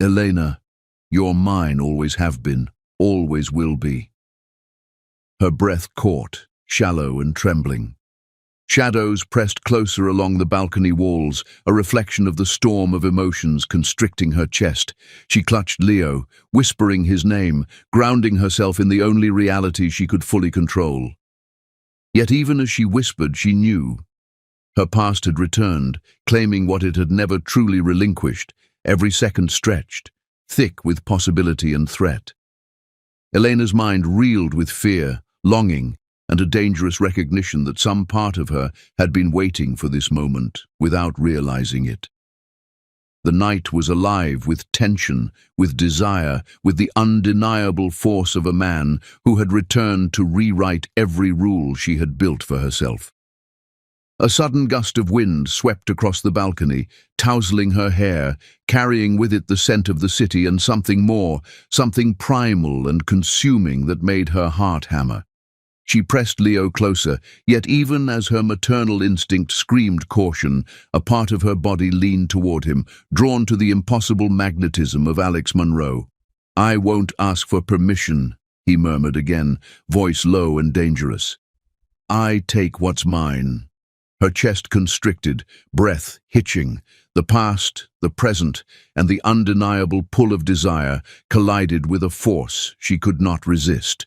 "Elena, you're mine, always have been, always will be." Her breath caught, shallow and trembling. Shadows pressed closer along the balcony walls, a reflection of the storm of emotions constricting her chest. She clutched Leo, whispering his name, grounding herself in the only reality she could fully control. Yet even as she whispered, she knew. Her past had returned, claiming what it had never truly relinquished, every second stretched, thick with possibility and threat. Elena's mind reeled with fear, longing, and a dangerous recognition that some part of her had been waiting for this moment without realizing it. The night was alive with tension, with desire, with the undeniable force of a man who had returned to rewrite every rule she had built for herself. A sudden gust of wind swept across the balcony, tousling her hair, carrying with it the scent of the city and something more, something primal and consuming that made her heart hammer. She pressed Leo closer, yet even as her maternal instinct screamed caution, a part of her body leaned toward him, drawn to the impossible magnetism of Alex Monroe. "I won't ask for permission," he murmured again, voice low and dangerous. "I take what's mine." Her chest constricted, breath hitching. The past, the present, and the undeniable pull of desire collided with a force she could not resist.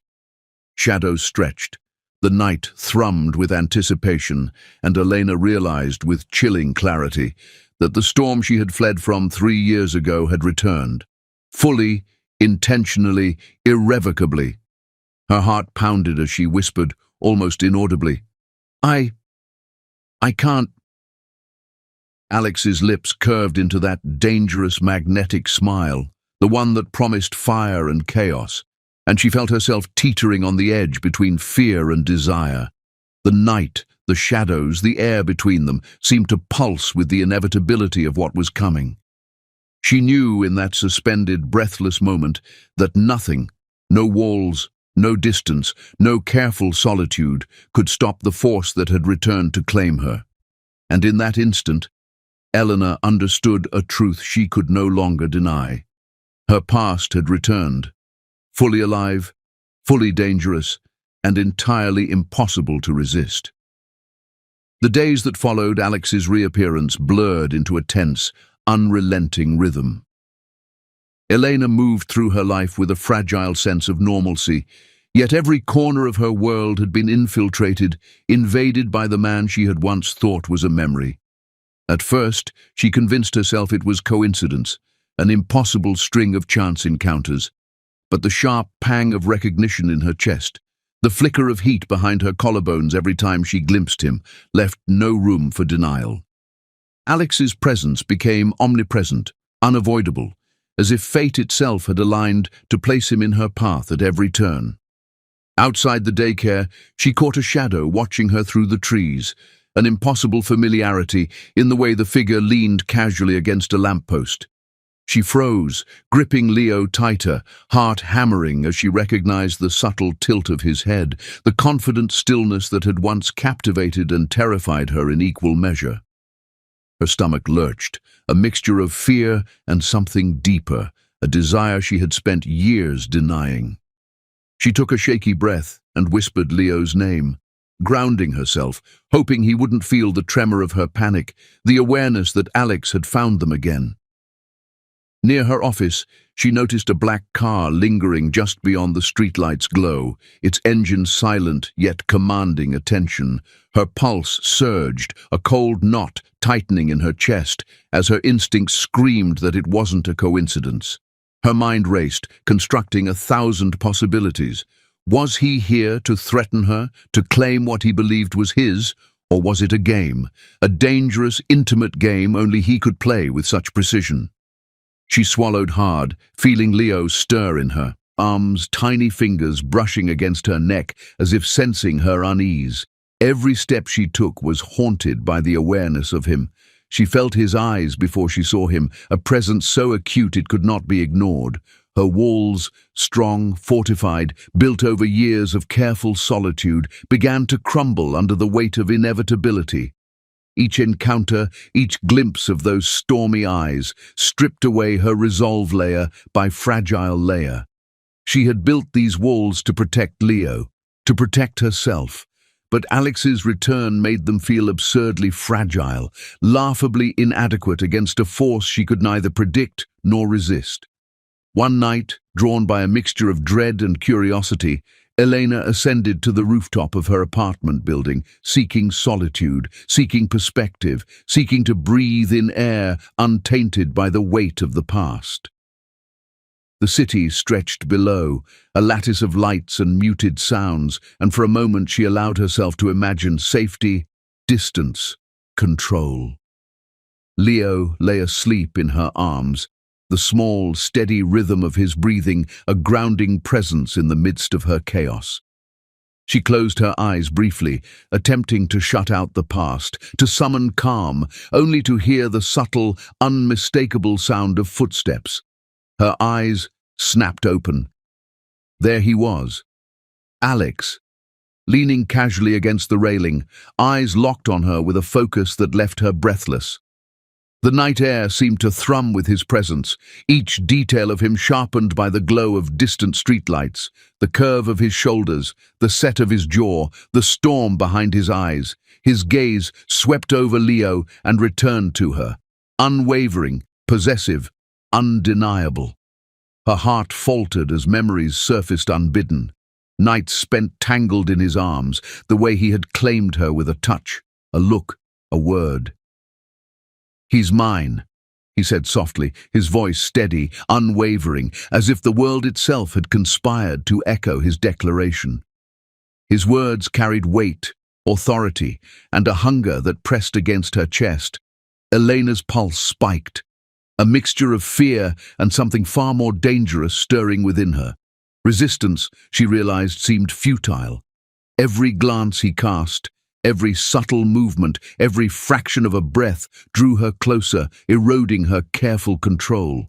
Shadows stretched. The night thrummed with anticipation, and Elena realized with chilling clarity that the storm she had fled from 3 years ago had returned, fully, intentionally, irrevocably. Her heart pounded as she whispered, almost inaudibly, I can't. Alex's lips curved into that dangerous magnetic smile, the one that promised fire and chaos, and she felt herself teetering on the edge between fear and desire. The night, the shadows, the air between them seemed to pulse with the inevitability of what was coming. She knew in that suspended, breathless moment that nothing, no walls, no distance, no careful solitude, could stop the force that had returned to claim her. And in that instant, Eleanor understood a truth she could no longer deny. Her past had returned, fully alive, fully dangerous, and entirely impossible to resist. The days that followed Alex's reappearance blurred into a tense, unrelenting rhythm. Elena moved through her life with a fragile sense of normalcy, yet every corner of her world had been infiltrated, invaded by the man she had once thought was a memory. At first, she convinced herself it was coincidence, an impossible string of chance encounters. But the sharp pang of recognition in her chest, the flicker of heat behind her collarbones every time she glimpsed him, left no room for denial. Alex's presence became omnipresent, unavoidable, as if fate itself had aligned to place him in her path at every turn. Outside the daycare, she caught a shadow watching her through the trees, an impossible familiarity in the way the figure leaned casually against a lamppost. She froze, gripping Leo tighter, heart hammering as she recognized the subtle tilt of his head, the confident stillness that had once captivated and terrified her in equal measure. Her stomach lurched, a mixture of fear and something deeper, a desire she had spent years denying. She took a shaky breath and whispered Leo's name, grounding herself, hoping he wouldn't feel the tremor of her panic, the awareness that Alex had found them again. Near her office, she noticed a black car lingering just beyond the streetlight's glow, its engine silent yet commanding attention. Her pulse surged, a cold knot tightening in her chest as her instincts screamed that it wasn't a coincidence. Her mind raced, constructing 1,000 possibilities. Was he here to threaten her, to claim what he believed was his, or was it a game, a dangerous, intimate game only he could play with such precision? She swallowed hard, feeling Leo stir in her, arms, tiny fingers brushing against her neck as if sensing her unease. Every step she took was haunted by the awareness of him. She felt his eyes before she saw him, a presence so acute it could not be ignored. Her walls, strong, fortified, built over years of careful solitude, began to crumble under the weight of inevitability. Each encounter, each glimpse of those stormy eyes, stripped away her resolve layer by fragile layer. She had built these walls to protect Leo, to protect herself, but Alex's return made them feel absurdly fragile, laughably inadequate against a force she could neither predict nor resist. One night, drawn by a mixture of dread and curiosity, Elena ascended to the rooftop of her apartment building, seeking solitude, seeking perspective, seeking to breathe in air untainted by the weight of the past. The city stretched below, a lattice of lights and muted sounds, and for a moment she allowed herself to imagine safety, distance, control. Leo lay asleep in her arms, the small, steady rhythm of his breathing a grounding presence in the midst of her chaos. She closed her eyes briefly, attempting to shut out the past, to summon calm, only to hear the subtle, unmistakable sound of footsteps. Her eyes snapped open. There he was, Alex, leaning casually against the railing, eyes locked on her with a focus that left her breathless. The night air seemed to thrum with his presence, each detail of him sharpened by the glow of distant streetlights, the curve of his shoulders, the set of his jaw, the storm behind his eyes. His gaze swept over Leo and returned to her, unwavering, possessive, undeniable. Her heart faltered as memories surfaced unbidden. Nights spent tangled in his arms, the way he had claimed her with a touch, a look, a word. "He's mine," he said softly, his voice steady, unwavering, as if the world itself had conspired to echo his declaration. His words carried weight, authority, and a hunger that pressed against her chest. Elena's pulse spiked, a mixture of fear and something far more dangerous stirring within her. Resistance, she realized, seemed futile. Every glance he cast, every subtle movement, every fraction of a breath drew her closer, eroding her careful control.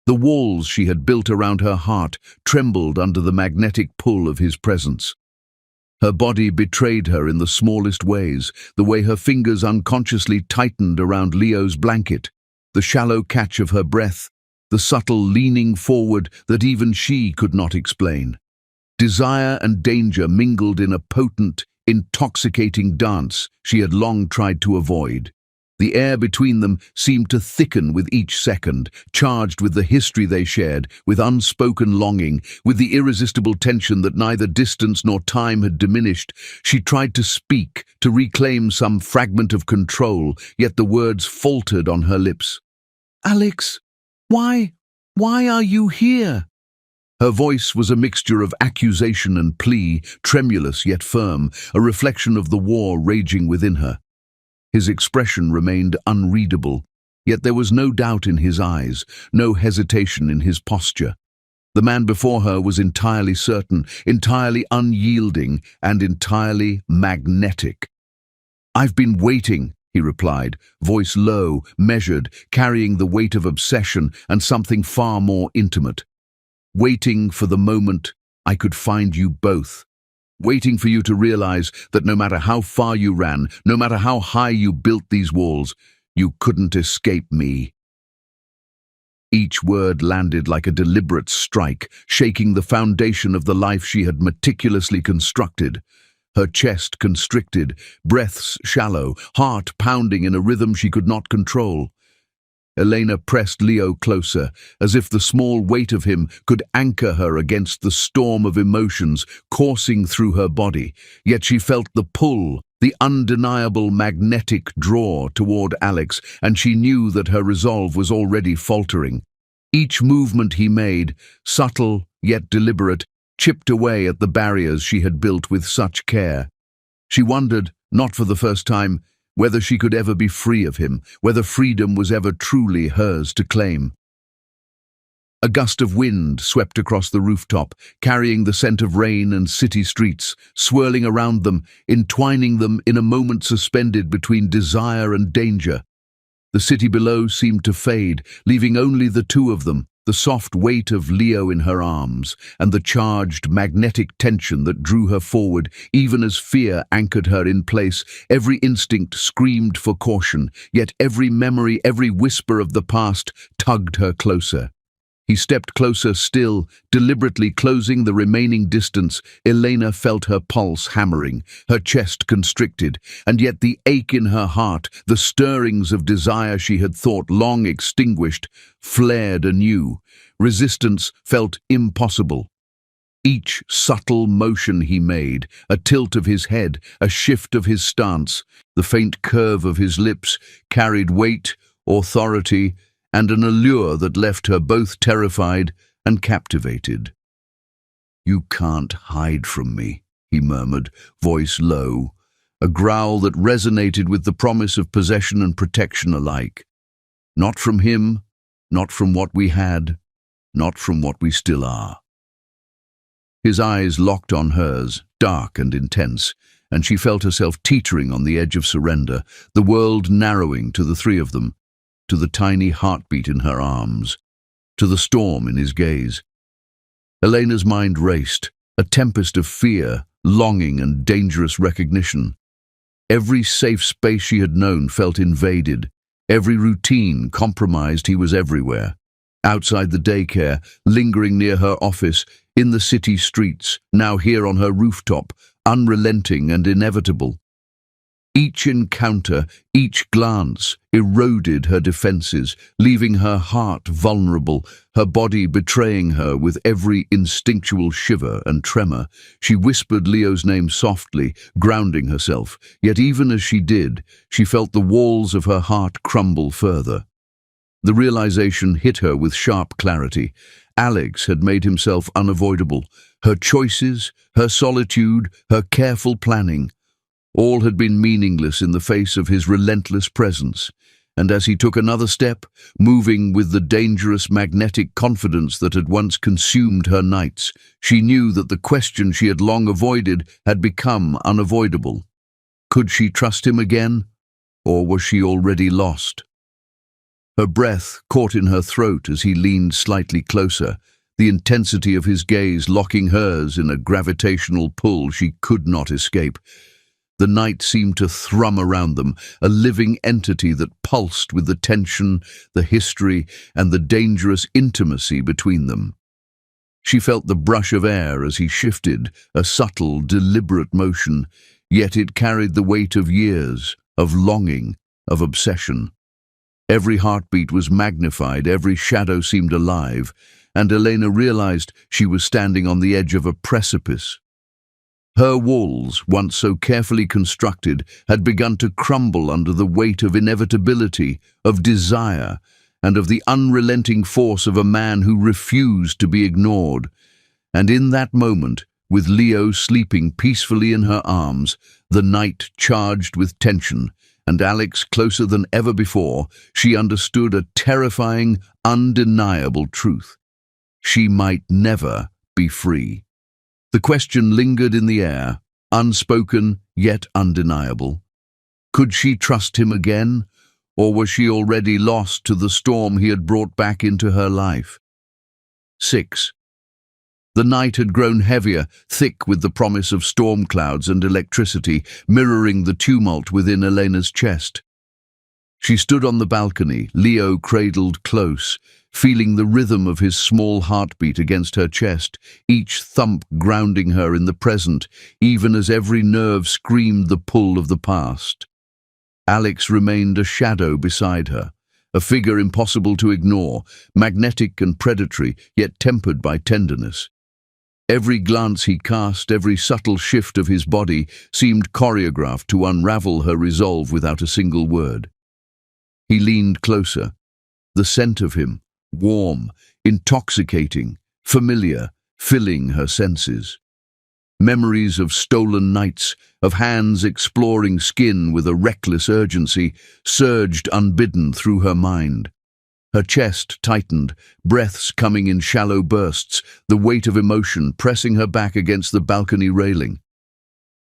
The walls she had built around her heart trembled under the magnetic pull of his presence. Her body betrayed her in the smallest ways, the way her fingers unconsciously tightened around Leo's blanket, the shallow catch of her breath, the subtle leaning forward that even she could not explain. Desire and danger mingled in a potent, intoxicating dance she had long tried to avoid. The air between them seemed to thicken with each second, charged with the history they shared, with unspoken longing, with the irresistible tension that neither distance nor time had diminished. She tried to speak, to reclaim some fragment of control, yet the words faltered on her lips. "Alex, why are you here?" Her voice was a mixture of accusation and plea, tremulous yet firm, a reflection of the war raging within her. His expression remained unreadable, yet there was no doubt in his eyes, no hesitation in his posture. The man before her was entirely certain, entirely unyielding, and entirely magnetic. "I've been waiting," he replied, voice low, measured, carrying the weight of obsession and something far more intimate. "Waiting for the moment I could find you both. Waiting for you to realize that no matter how far you ran, no matter how high you built these walls, you couldn't escape me." Each word landed like a deliberate strike, shaking the foundation of the life she had meticulously constructed. Her chest constricted, breaths shallow, heart pounding in a rhythm she could not control. Elena pressed Leo closer, as if the small weight of him could anchor her against the storm of emotions coursing through her body. Yet she felt the pull, the undeniable magnetic draw toward Alex, and she knew that her resolve was already faltering. Each movement he made, subtle yet deliberate, chipped away at the barriers she had built with such care. She wondered, not for the first time, whether she could ever be free of him, whether freedom was ever truly hers to claim. A gust of wind swept across the rooftop, carrying the scent of rain and city streets, swirling around them, entwining them in a moment suspended between desire and danger. The city below seemed to fade, leaving only the two of them, the soft weight of Leo in her arms, and the charged, magnetic tension that drew her forward, even as fear anchored her in place. Every instinct screamed for caution, yet every memory, every whisper of the past tugged her closer. He stepped closer still, deliberately closing the remaining distance. Elena felt her pulse hammering, her chest constricted, and yet the ache in her heart, the stirrings of desire she had thought long extinguished, flared anew. Resistance felt impossible. Each subtle motion he made, a tilt of his head, a shift of his stance, the faint curve of his lips, carried weight, authority, and an allure that left her both terrified and captivated. "You can't hide from me," he murmured, voice low, a growl that resonated with the promise of possession and protection alike. Not from him, not from what we had, not from what we still are. His eyes locked on hers, dark and intense, and she felt herself teetering on the edge of surrender, the world narrowing to the three of them, to the tiny heartbeat in her arms, to the storm in his gaze. Elena's mind raced, a tempest of fear, longing, and dangerous recognition. Every safe space she had known felt invaded, every routine compromised. He was everywhere. Outside the daycare, lingering near her office, in the city streets, now here on her rooftop, unrelenting and inevitable. Each encounter, each glance, eroded her defenses, leaving her heart vulnerable, her body betraying her with every instinctual shiver and tremor. She whispered Leo's name softly, grounding herself, yet even as she did, she felt the walls of her heart crumble further. The realization hit her with sharp clarity. Alex had made himself unavoidable. Her choices, her solitude, her careful planning, all had been meaningless in the face of his relentless presence. And as he took another step, moving with the dangerous magnetic confidence that had once consumed her nights, she knew that the question she had long avoided had become unavoidable. Could she trust him again, or was she already lost? Her breath caught in her throat as he leaned slightly closer, the intensity of his gaze locking hers in a gravitational pull she could not escape. The night seemed to thrum around them, a living entity that pulsed with the tension, the history, and the dangerous intimacy between them. She felt the brush of air as he shifted, a subtle, deliberate motion, yet it carried the weight of years, of longing, of obsession. Every heartbeat was magnified, every shadow seemed alive, and Elena realized she was standing on the edge of a precipice. Her walls, once so carefully constructed, had begun to crumble under the weight of inevitability, of desire, and of the unrelenting force of a man who refused to be ignored. And in that moment, with Leo sleeping peacefully in her arms, the night charged with tension, and Alex closer than ever before, she understood a terrifying, undeniable truth. She might never be free. The question lingered in the air, unspoken yet undeniable. Could she trust him again, or was she already lost to the storm he had brought back into her life? 6. The night had grown heavier, thick with the promise of storm clouds and electricity, mirroring the tumult within Elena's chest. She stood on the balcony, Leo cradled close, feeling the rhythm of his small heartbeat against her chest, each thump grounding her in the present, even as every nerve screamed the pull of the past. Alex remained a shadow beside her, a figure impossible to ignore, magnetic and predatory, yet tempered by tenderness. Every glance he cast, every subtle shift of his body seemed choreographed to unravel her resolve without a single word. He leaned closer. The scent of him, warm, intoxicating, familiar, filling her senses. Memories of stolen nights, of hands exploring skin with a reckless urgency, surged unbidden through her mind. Her chest tightened, breaths coming in shallow bursts, the weight of emotion pressing her back against the balcony railing.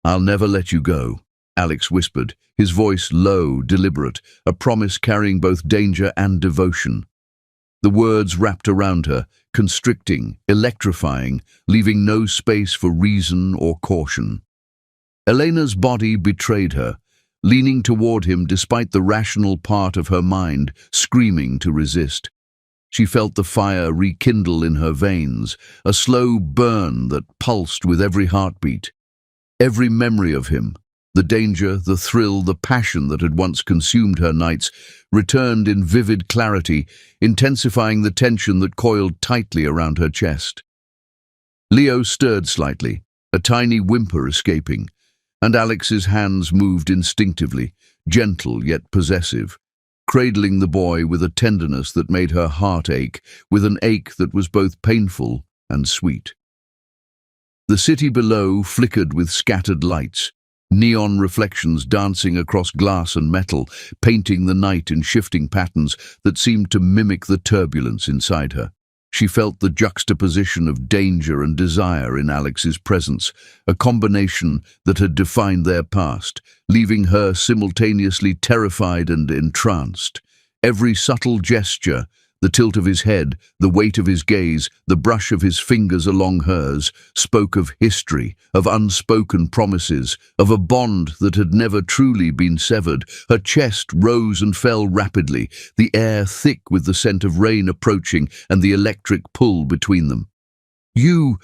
"I'll never let you go," Alex whispered, his voice low, deliberate, a promise carrying both danger and devotion. The words wrapped around her, constricting, electrifying, leaving no space for reason or caution. Elena's body betrayed her, leaning toward him despite the rational part of her mind screaming to resist. She felt the fire rekindle in her veins, a slow burn that pulsed with every heartbeat. Every memory of him, the danger, the thrill, the passion that had once consumed her nights, returned in vivid clarity, intensifying the tension that coiled tightly around her chest. Leo stirred slightly, a tiny whimper escaping, and Alex's hands moved instinctively, gentle yet possessive, cradling the boy with a tenderness that made her heart ache, with an ache that was both painful and sweet. The city below flickered with scattered lights, neon reflections dancing across glass and metal, painting the night in shifting patterns that seemed to mimic the turbulence inside her. She felt the juxtaposition of danger and desire in Alex's presence, a combination that had defined their past, leaving her simultaneously terrified and entranced. Every subtle gesture, the tilt of his head, the weight of his gaze, the brush of his fingers along hers, spoke of history, of unspoken promises, of a bond that had never truly been severed. Her chest rose and fell rapidly, the air thick with the scent of rain approaching and the electric pull between them. You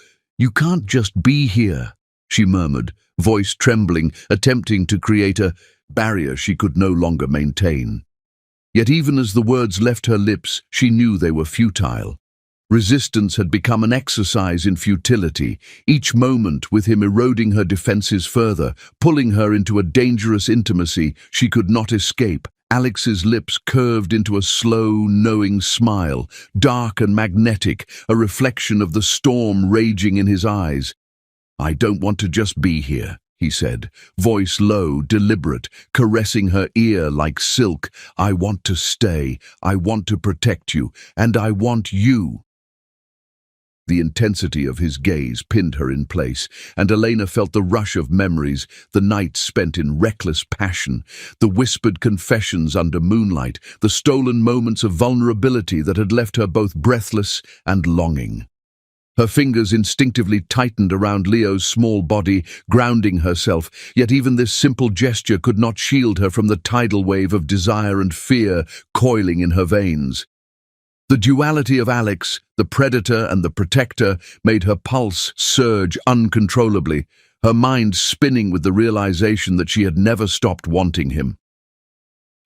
can't just be here," she murmured, voice trembling, attempting to create a barrier she could no longer maintain. Yet even as the words left her lips, she knew they were futile. Resistance had become an exercise in futility, each moment with him eroding her defenses further, pulling her into a dangerous intimacy she could not escape. Alex's lips curved into a slow, knowing smile, dark and magnetic, a reflection of the storm raging in his eyes. "I don't want to just be here," he said, voice low, deliberate, caressing her ear like silk. "I want to stay, I want to protect you, and I want you." The intensity of his gaze pinned her in place, and Elena felt the rush of memories, the nights spent in reckless passion, the whispered confessions under moonlight, the stolen moments of vulnerability that had left her both breathless and longing. Her fingers instinctively tightened around Leo's small body, grounding herself, yet even this simple gesture could not shield her from the tidal wave of desire and fear coiling in her veins. The duality of Alex, the predator and the protector, made her pulse surge uncontrollably, her mind spinning with the realization that she had never stopped wanting him.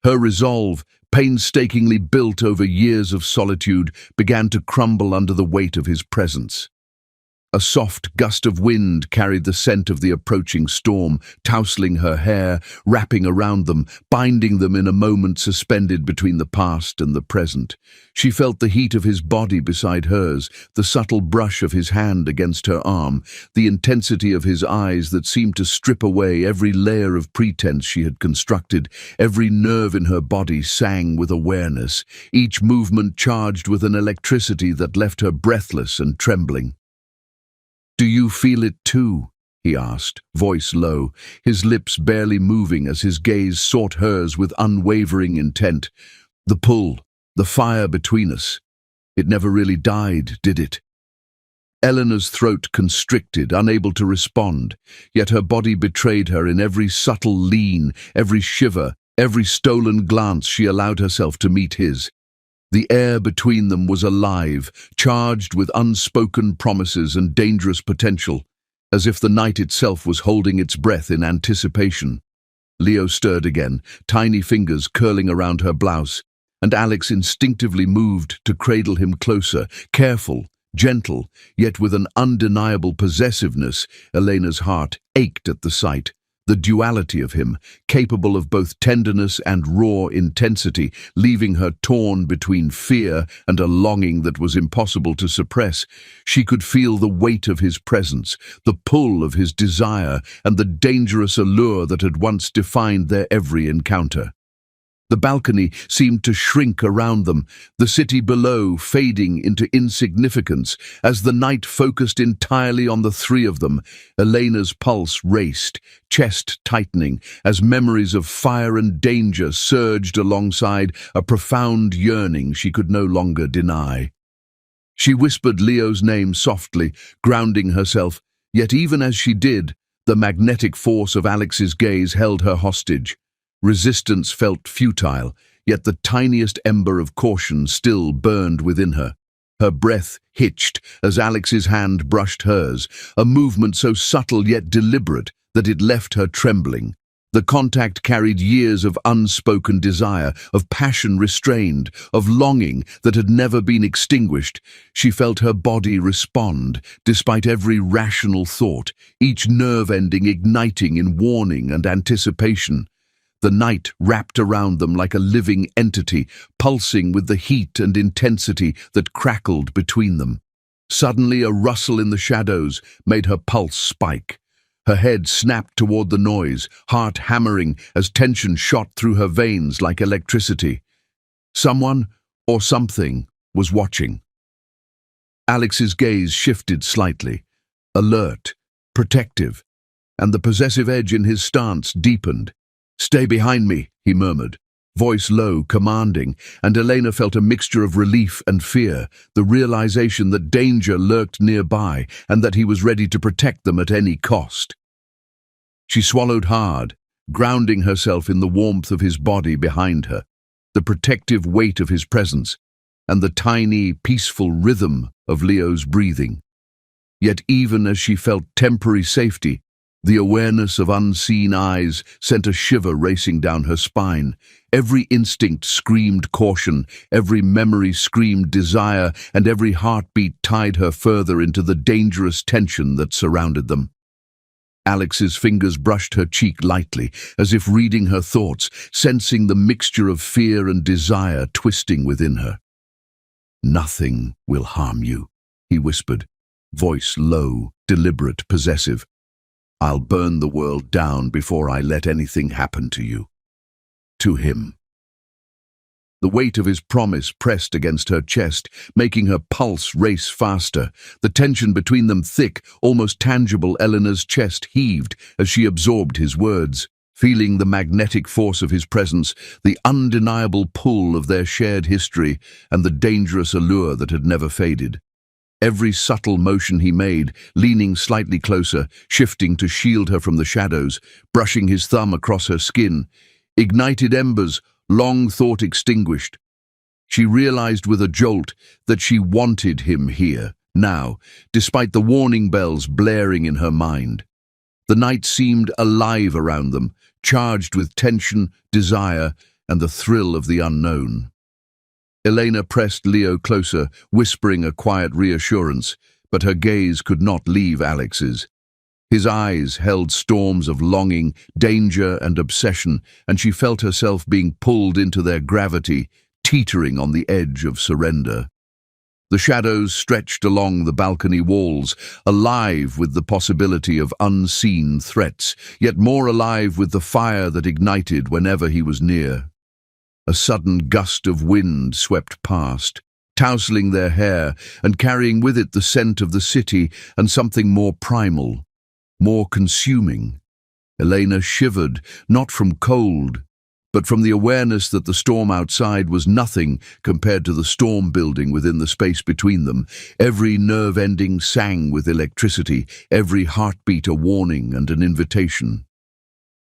Her resolve, painstakingly built over years of solitude, began to crumble under the weight of his presence. A soft gust of wind carried the scent of the approaching storm, tousling her hair, wrapping around them, binding them in a moment suspended between the past and the present. She felt the heat of his body beside hers, the subtle brush of his hand against her arm, the intensity of his eyes that seemed to strip away every layer of pretense she had constructed. Every nerve in her body sang with awareness, each movement charged with an electricity that left her breathless and trembling. "Do you feel it too?" he asked, voice low, his lips barely moving as his gaze sought hers with unwavering intent. "The pull, the fire between us. It never really died, did it?" Eleanor's throat constricted, unable to respond, yet her body betrayed her in every subtle lean, every shiver, every stolen glance she allowed herself to meet his. The air between them was alive, charged with unspoken promises and dangerous potential, as if the night itself was holding its breath in anticipation. Leo stirred again, tiny fingers curling around her blouse, and Alex instinctively moved to cradle him closer, careful, gentle, yet with an undeniable possessiveness. Elena's heart ached at the sight. The duality of him, capable of both tenderness and raw intensity, leaving her torn between fear and a longing that was impossible to suppress. She could feel the weight of his presence, the pull of his desire, and the dangerous allure that had once defined their every encounter. The balcony seemed to shrink around them, the city below fading into insignificance as the night focused entirely on the three of them. Elena's pulse raced, chest tightening, as memories of fire and danger surged alongside a profound yearning she could no longer deny. She whispered Leo's name softly, grounding herself, yet even as she did, the magnetic force of Alex's gaze held her hostage. Resistance felt futile, yet the tiniest ember of caution still burned within her. Her breath hitched as Alex's hand brushed hers, a movement so subtle yet deliberate that it left her trembling. The contact carried years of unspoken desire, of passion restrained, of longing that had never been extinguished. She felt her body respond, despite every rational thought, each nerve ending igniting in warning and anticipation. The night wrapped around them like a living entity, pulsing with the heat and intensity that crackled between them. Suddenly, a rustle in the shadows made her pulse spike. Her head snapped toward the noise, heart hammering as tension shot through her veins like electricity. Someone, or something, was watching. Alex's gaze shifted slightly, alert, protective, and the possessive edge in his stance deepened. "Stay behind me," he murmured, voice low, commanding, and Elena felt a mixture of relief and fear, the realization that danger lurked nearby and that he was ready to protect them at any cost. She swallowed hard, grounding herself in the warmth of his body behind her, the protective weight of his presence, and the tiny, peaceful rhythm of Leo's breathing. Yet even as she felt temporary safety, the awareness of unseen eyes sent a shiver racing down her spine. Every instinct screamed caution, every memory screamed desire, and every heartbeat tied her further into the dangerous tension that surrounded them. Alex's fingers brushed her cheek lightly, as if reading her thoughts, sensing the mixture of fear and desire twisting within her. "Nothing will harm you," he whispered, voice low, deliberate, possessive. "I'll burn the world down before I let anything happen to you." To him. The weight of his promise pressed against her chest, making her pulse race faster. The tension between them thick, almost tangible. Eleanor's chest heaved as she absorbed his words, feeling the magnetic force of his presence, the undeniable pull of their shared history, and the dangerous allure that had never faded. Every subtle motion he made, leaning slightly closer, shifting to shield her from the shadows, brushing his thumb across her skin, ignited embers long thought extinguished. She realized with a jolt that she wanted him here, now, despite the warning bells blaring in her mind. The night seemed alive around them, charged with tension, desire, and the thrill of the unknown. Elena pressed Leo closer, whispering a quiet reassurance, but her gaze could not leave Alex's. His eyes held storms of longing, danger, and obsession, and she felt herself being pulled into their gravity, teetering on the edge of surrender. The shadows stretched along the balcony walls, alive with the possibility of unseen threats, yet more alive with the fire that ignited whenever he was near. A sudden gust of wind swept past, tousling their hair and carrying with it the scent of the city and something more primal, more consuming. Elena shivered, not from cold, but from the awareness that the storm outside was nothing compared to the storm building within the space between them. Every nerve ending sang with electricity, every heartbeat a warning and an invitation.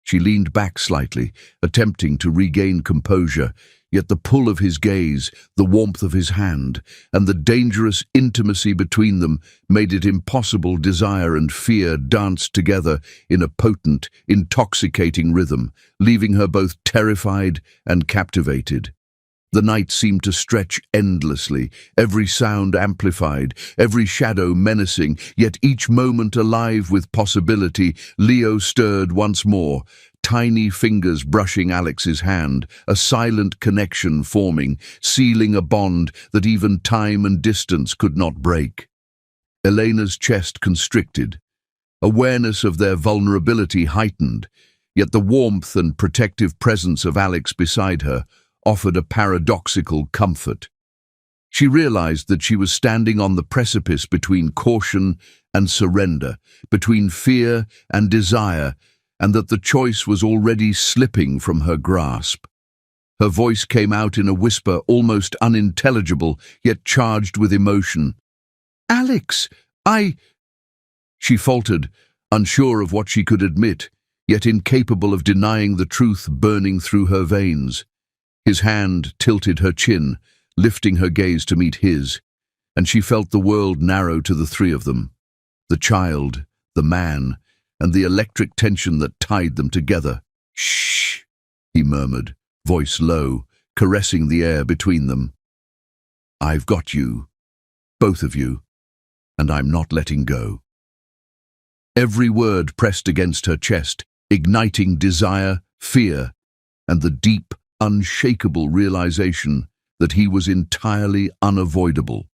She leaned back slightly, attempting to regain composure, yet the pull of his gaze, the warmth of his hand, and the dangerous intimacy between them made it impossible. Desire and fear danced together in a potent, intoxicating rhythm, leaving her both terrified and captivated. The night seemed to stretch endlessly, every sound amplified, every shadow menacing, yet each moment alive with possibility. Leo stirred once more, tiny fingers brushing Alex's hand, a silent connection forming, sealing a bond that even time and distance could not break. Elena's chest constricted, awareness of their vulnerability heightened, yet the warmth and protective presence of Alex beside her offered a paradoxical comfort. She realized that she was standing on the precipice between caution and surrender, between fear and desire, and that the choice was already slipping from her grasp. Her voice came out in a whisper almost unintelligible, yet charged with emotion. "Alex, She faltered, unsure of what she could admit, yet incapable of denying the truth burning through her veins. His hand tilted her chin, lifting her gaze to meet his, and she felt the world narrow to the three of them. The child, the man, and the electric tension that tied them together. "Shh," he murmured, voice low, caressing the air between them. "I've got you, both of you, and I'm not letting go." Every word pressed against her chest, igniting desire, fear, and the deep, unshakable realization that he was entirely unavoidable.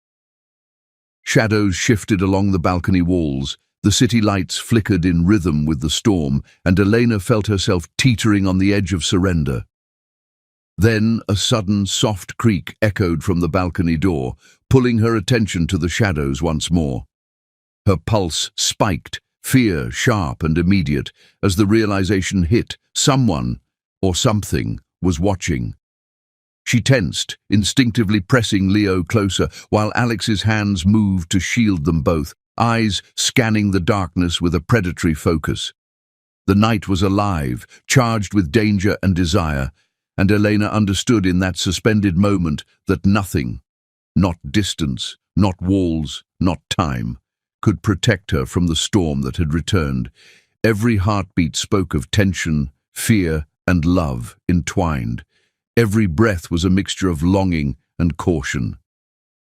Shadows shifted along the balcony walls, the city lights flickered in rhythm with the storm, and Elena felt herself teetering on the edge of surrender. Then a sudden, soft creak echoed from the balcony door, pulling her attention to the shadows once more. Her pulse spiked, fear sharp and immediate, as the realization hit someone, or something, was watching. She tensed, instinctively pressing Leo closer, while Alex's hands moved to shield them both, eyes scanning the darkness with a predatory focus. The night was alive, charged with danger and desire, and Elena understood in that suspended moment that nothing, not distance, not walls, not time, could protect her from the storm that had returned. Every heartbeat spoke of tension, fear, and love entwined. Every breath was a mixture of longing and caution.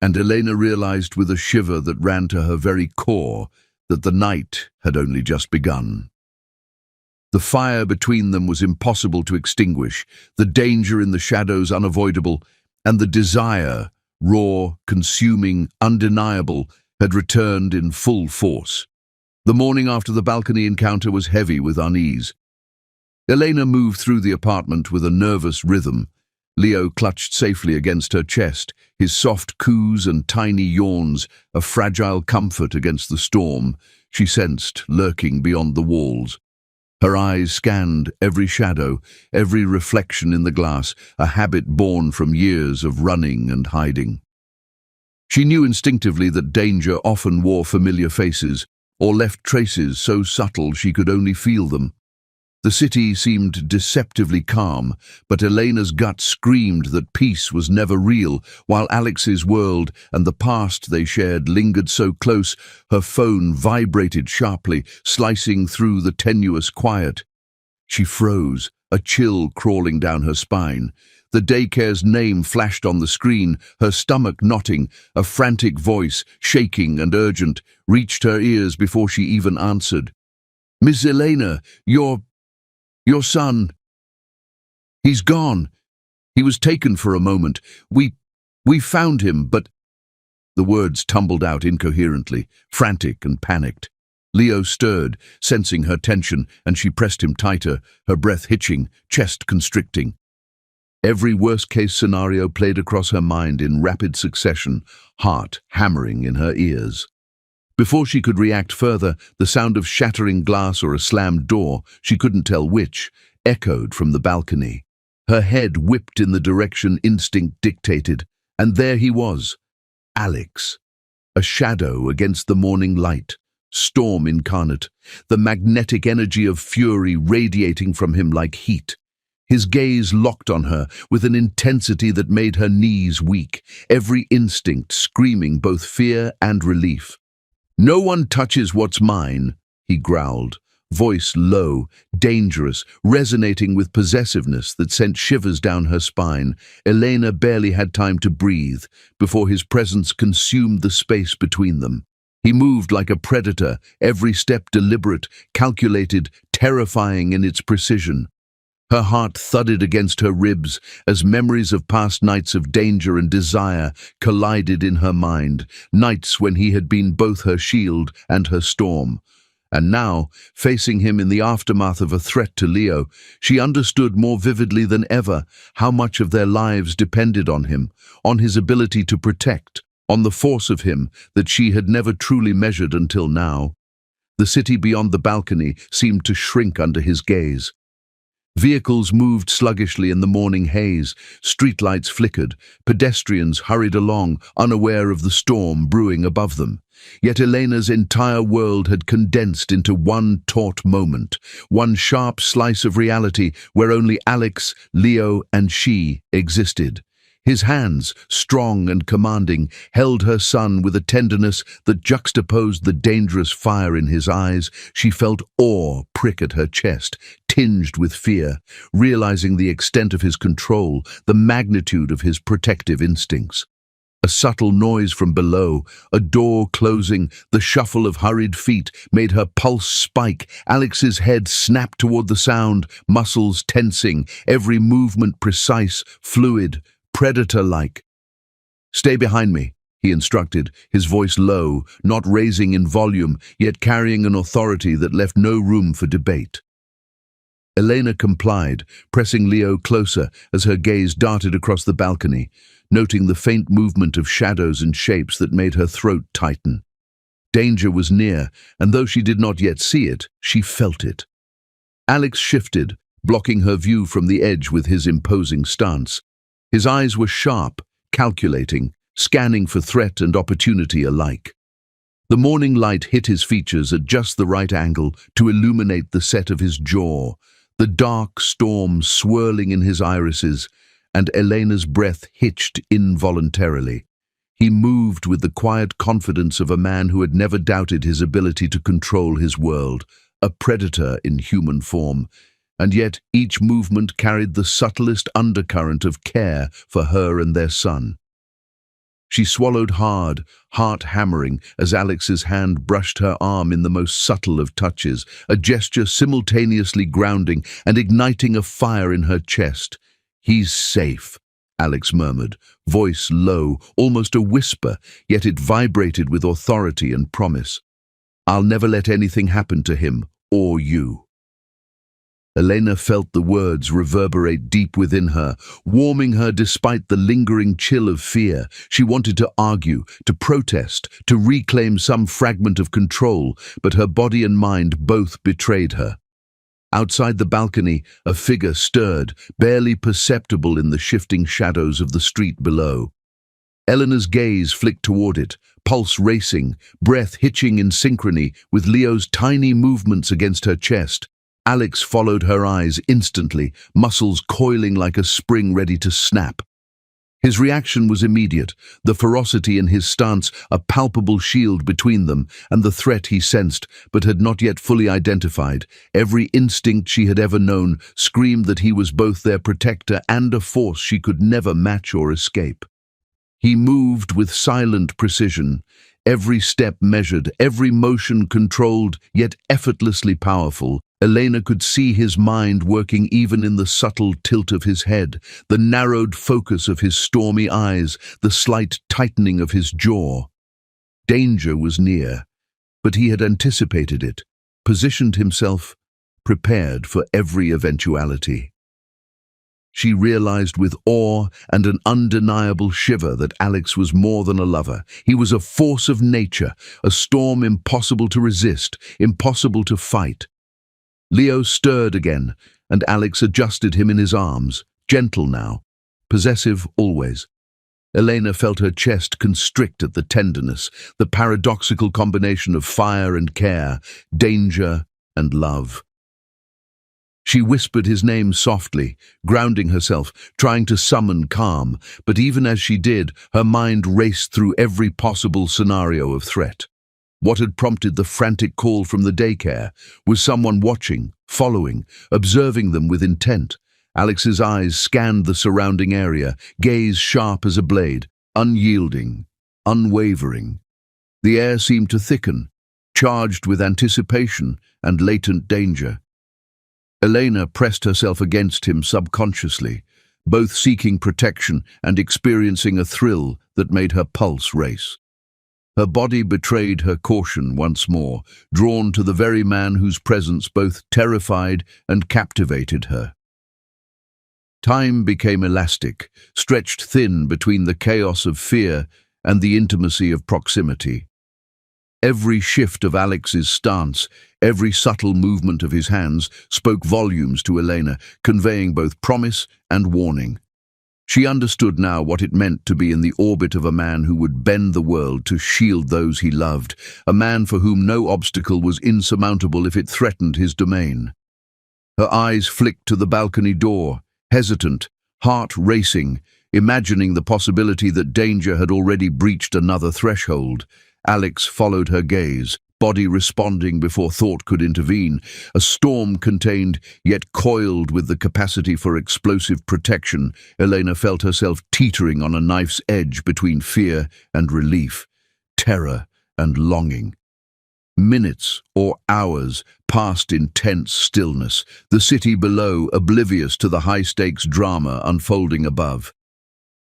And Elena realized with a shiver that ran to her very core that the night had only just begun. The fire between them was impossible to extinguish, the danger in the shadows unavoidable, and the desire, raw, consuming, undeniable, had returned in full force. The morning after the balcony encounter was heavy with unease. Elena moved through the apartment with a nervous rhythm. Leo clutched safely against her chest, his soft coos and tiny yawns a fragile comfort against the storm she sensed lurking beyond the walls. Her eyes scanned every shadow, every reflection in the glass, a habit born from years of running and hiding. She knew instinctively that danger often wore familiar faces, or left traces so subtle she could only feel them. The city seemed deceptively calm, but Elena's gut screamed that peace was never real, while Alex's world and the past they shared lingered so close. Her phone vibrated sharply, slicing through the tenuous quiet. She froze, a chill crawling down her spine. The daycare's name flashed on the screen, her stomach knotting. A frantic voice, shaking and urgent, reached her ears before she even answered. "Miss Elena, your son, he's gone. He was taken for a moment. We found him, but—" The words tumbled out incoherently, frantic and panicked. Leo stirred, sensing her tension, and she pressed him tighter, her breath hitching, chest constricting. Every worst-case scenario played across her mind in rapid succession, heart hammering in her ears. Before she could react further, the sound of shattering glass or a slammed door, she couldn't tell which, echoed from the balcony. Her head whipped in the direction instinct dictated, and there he was, Alex, a shadow against the morning light, storm incarnate, the magnetic energy of fury radiating from him like heat. His gaze locked on her with an intensity that made her knees weak, every instinct screaming both fear and relief. "No one touches what's mine," he growled, voice low, dangerous, resonating with possessiveness that sent shivers down her spine. Elena barely had time to breathe before his presence consumed the space between them. He moved like a predator, every step deliberate, calculated, terrifying in its precision. Her heart thudded against her ribs as memories of past nights of danger and desire collided in her mind, nights when he had been both her shield and her storm. And now, facing him in the aftermath of a threat to Leo, she understood more vividly than ever how much of their lives depended on him, on his ability to protect, on the force of him that she had never truly measured until now. The city beyond the balcony seemed to shrink under his gaze. Vehicles moved sluggishly in the morning haze, streetlights flickered, pedestrians hurried along, unaware of the storm brewing above them. Yet Elena's entire world had condensed into one taut moment, one sharp slice of reality where only Alex, Leo, and she existed. His hands, strong and commanding, held her son with a tenderness that juxtaposed the dangerous fire in his eyes. She felt awe prick at her chest, tinged with fear, realizing the extent of his control, the magnitude of his protective instincts. A subtle noise from below, a door closing, the shuffle of hurried feet made her pulse spike. Alex's head snapped toward the sound, muscles tensing, every movement precise, fluid, predator-like. "Stay behind me," he instructed, his voice low, not raising in volume, yet carrying an authority that left no room for debate. Elena complied, pressing Leo closer as her gaze darted across the balcony, noting the faint movement of shadows and shapes that made her throat tighten. Danger was near, and though she did not yet see it, she felt it. Alex shifted, blocking her view from the edge with his imposing stance. His eyes were sharp, calculating, scanning for threat and opportunity alike. The morning light hit his features at just the right angle to illuminate the set of his jaw, the dark storm swirling in his irises, and Elena's breath hitched involuntarily. He moved with the quiet confidence of a man who had never doubted his ability to control his world, a predator in human form, and yet each movement carried the subtlest undercurrent of care for her and their son. She swallowed hard, heart hammering, as Alex's hand brushed her arm in the most subtle of touches, a gesture simultaneously grounding and igniting a fire in her chest. "He's safe," Alex murmured, voice low, almost a whisper, yet it vibrated with authority and promise. "I'll never let anything happen to him, or you." Elena felt the words reverberate deep within her, warming her despite the lingering chill of fear. She wanted to argue, to protest, to reclaim some fragment of control, but her body and mind both betrayed her. Outside the balcony, a figure stirred, barely perceptible in the shifting shadows of the street below. Eleanor's gaze flicked toward it, pulse racing, breath hitching in synchrony with Leo's tiny movements against her chest. Alex followed her eyes instantly, muscles coiling like a spring ready to snap. His reaction was immediate, the ferocity in his stance a palpable shield between them, and the threat he sensed, but had not yet fully identified. Every instinct she had ever known screamed that he was both their protector and a force she could never match or escape. He moved with silent precision, every step measured, every motion controlled, yet effortlessly powerful. Elena could see his mind working even in the subtle tilt of his head, the narrowed focus of his stormy eyes, the slight tightening of his jaw. Danger was near, but he had anticipated it, positioned himself, prepared for every eventuality. She realized with awe and an undeniable shiver that Alex was more than a lover. He was a force of nature, a storm impossible to resist, impossible to fight. Leo stirred again, and Alex adjusted him in his arms, gentle now, possessive always. Elena felt her chest constrict at the tenderness, the paradoxical combination of fire and care, danger and love. She whispered his name softly, grounding herself, trying to summon calm, but even as she did, her mind raced through every possible scenario of threat. What had prompted the frantic call from the daycare? Was someone watching, following, observing them with intent? Alex's eyes scanned the surrounding area, gaze sharp as a blade, unyielding, unwavering. The air seemed to thicken, charged with anticipation and latent danger. Elena pressed herself against him subconsciously, both seeking protection and experiencing a thrill that made her pulse race. Her body betrayed her caution once more, drawn to the very man whose presence both terrified and captivated her. Time became elastic, stretched thin between the chaos of fear and the intimacy of proximity. Every shift of Alex's stance, every subtle movement of his hands spoke volumes to Elena, conveying both promise and warning. She understood now what it meant to be in the orbit of a man who would bend the world to shield those he loved, a man for whom no obstacle was insurmountable if it threatened his domain. Her eyes flicked to the balcony door, hesitant, heart racing, imagining the possibility that danger had already breached another threshold. Alex followed her gaze, body responding before thought could intervene, a storm contained yet coiled with the capacity for explosive protection. Elena felt herself teetering on a knife's edge between fear and relief, terror and longing. Minutes or hours passed in tense stillness, the city below oblivious to the high-stakes drama unfolding above.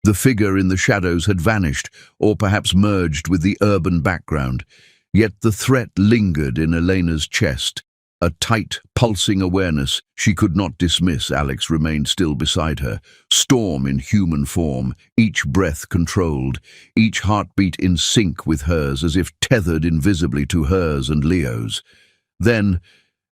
The figure in the shadows had vanished, or perhaps merged with the urban background. Yet the threat lingered in Elena's chest, a tight, pulsing awareness she could not dismiss. Alex remained still beside her, storm in human form, each breath controlled, each heartbeat in sync with hers, as if tethered invisibly to hers and Leo's. Then,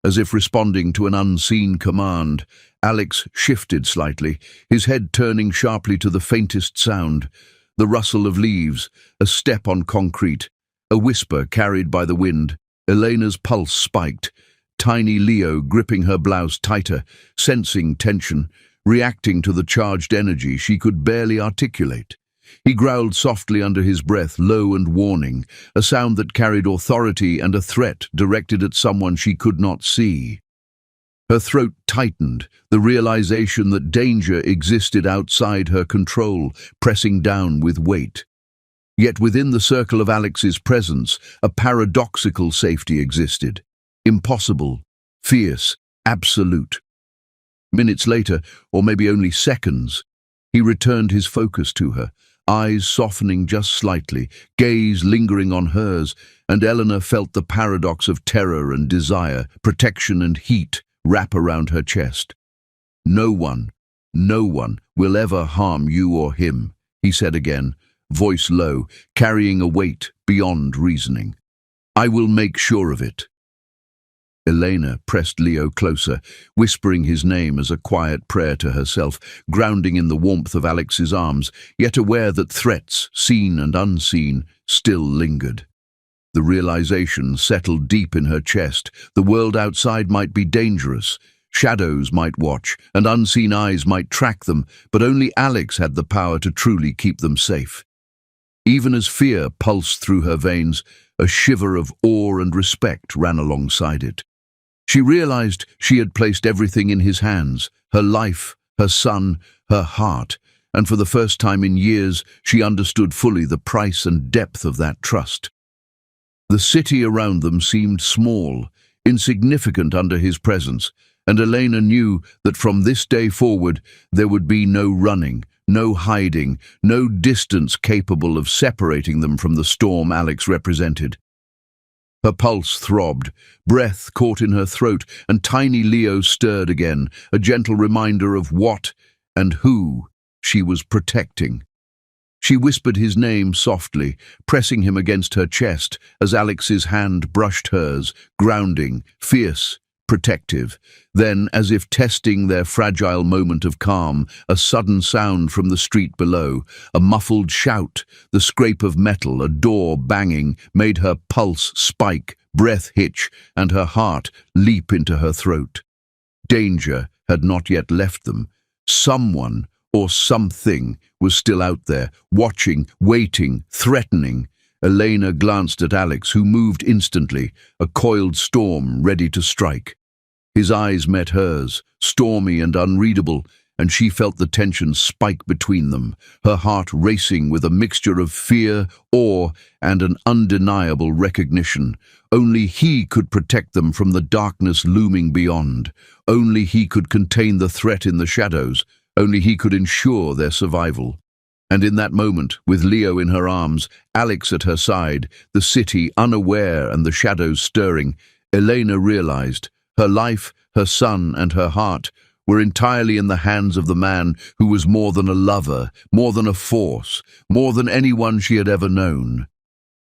as if responding to an unseen command, Alex shifted slightly, his head turning sharply to the faintest sound, the rustle of leaves, a step on concrete, a whisper carried by the wind. Elena's pulse spiked, tiny Leo gripping her blouse tighter, sensing tension, reacting to the charged energy she could barely articulate. He growled softly under his breath, low and warning, a sound that carried authority and a threat directed at someone she could not see. Her throat tightened, the realization that danger existed outside her control, pressing down with weight. Yet within the circle of Alex's presence, a paradoxical safety existed. Impossible, fierce, absolute. Minutes later, or maybe only seconds, he returned his focus to her, eyes softening just slightly, gaze lingering on hers, and Eleanor felt the paradox of terror and desire, protection and heat wrap around her chest. No one will ever harm you or him, he said again, voice low, carrying a weight beyond reasoning. I will make sure of it. Elena pressed Leo closer, whispering his name as a quiet prayer to herself, grounding in the warmth of Alex's arms, yet aware that threats, seen and unseen, still lingered. The realization settled deep in her chest. The world outside might be dangerous. Shadows might watch, and unseen eyes might track them, but only Alex had the power to truly keep them safe. Even as fear pulsed through her veins, a shiver of awe and respect ran alongside it. She realized she had placed everything in his hands, her life, her son, her heart, and for the first time in years she understood fully the price and depth of that trust. The city around them seemed small, insignificant under his presence, and Elena knew that from this day forward there would be no running, no hiding, no distance capable of separating them from the storm Alex represented. Her pulse throbbed, breath caught in her throat, and tiny Leo stirred again, a gentle reminder of what and who she was protecting. She whispered his name softly, pressing him against her chest as Alex's hand brushed hers, grounding, fierce, protective. Then, as if testing their fragile moment of calm, a sudden sound from the street below, a muffled shout, the scrape of metal, a door banging, made her pulse spike, breath hitch, and her heart leap into her throat. Danger had not yet left them. Someone or something was still out there, watching, waiting, threatening. Elena glanced at Alex, who moved instantly, a coiled storm ready to strike. His eyes met hers, stormy and unreadable, and she felt the tension spike between them, her heart racing with a mixture of fear, awe, and an undeniable recognition. Only he could protect them from the darkness looming beyond. Only he could contain the threat in the shadows. Only he could ensure their survival. And in that moment, with Leo in her arms, Alex at her side, the city unaware and the shadows stirring, Elena realized her life, her son, and her heart were entirely in the hands of the man who was more than a lover, more than a force, more than anyone she had ever known.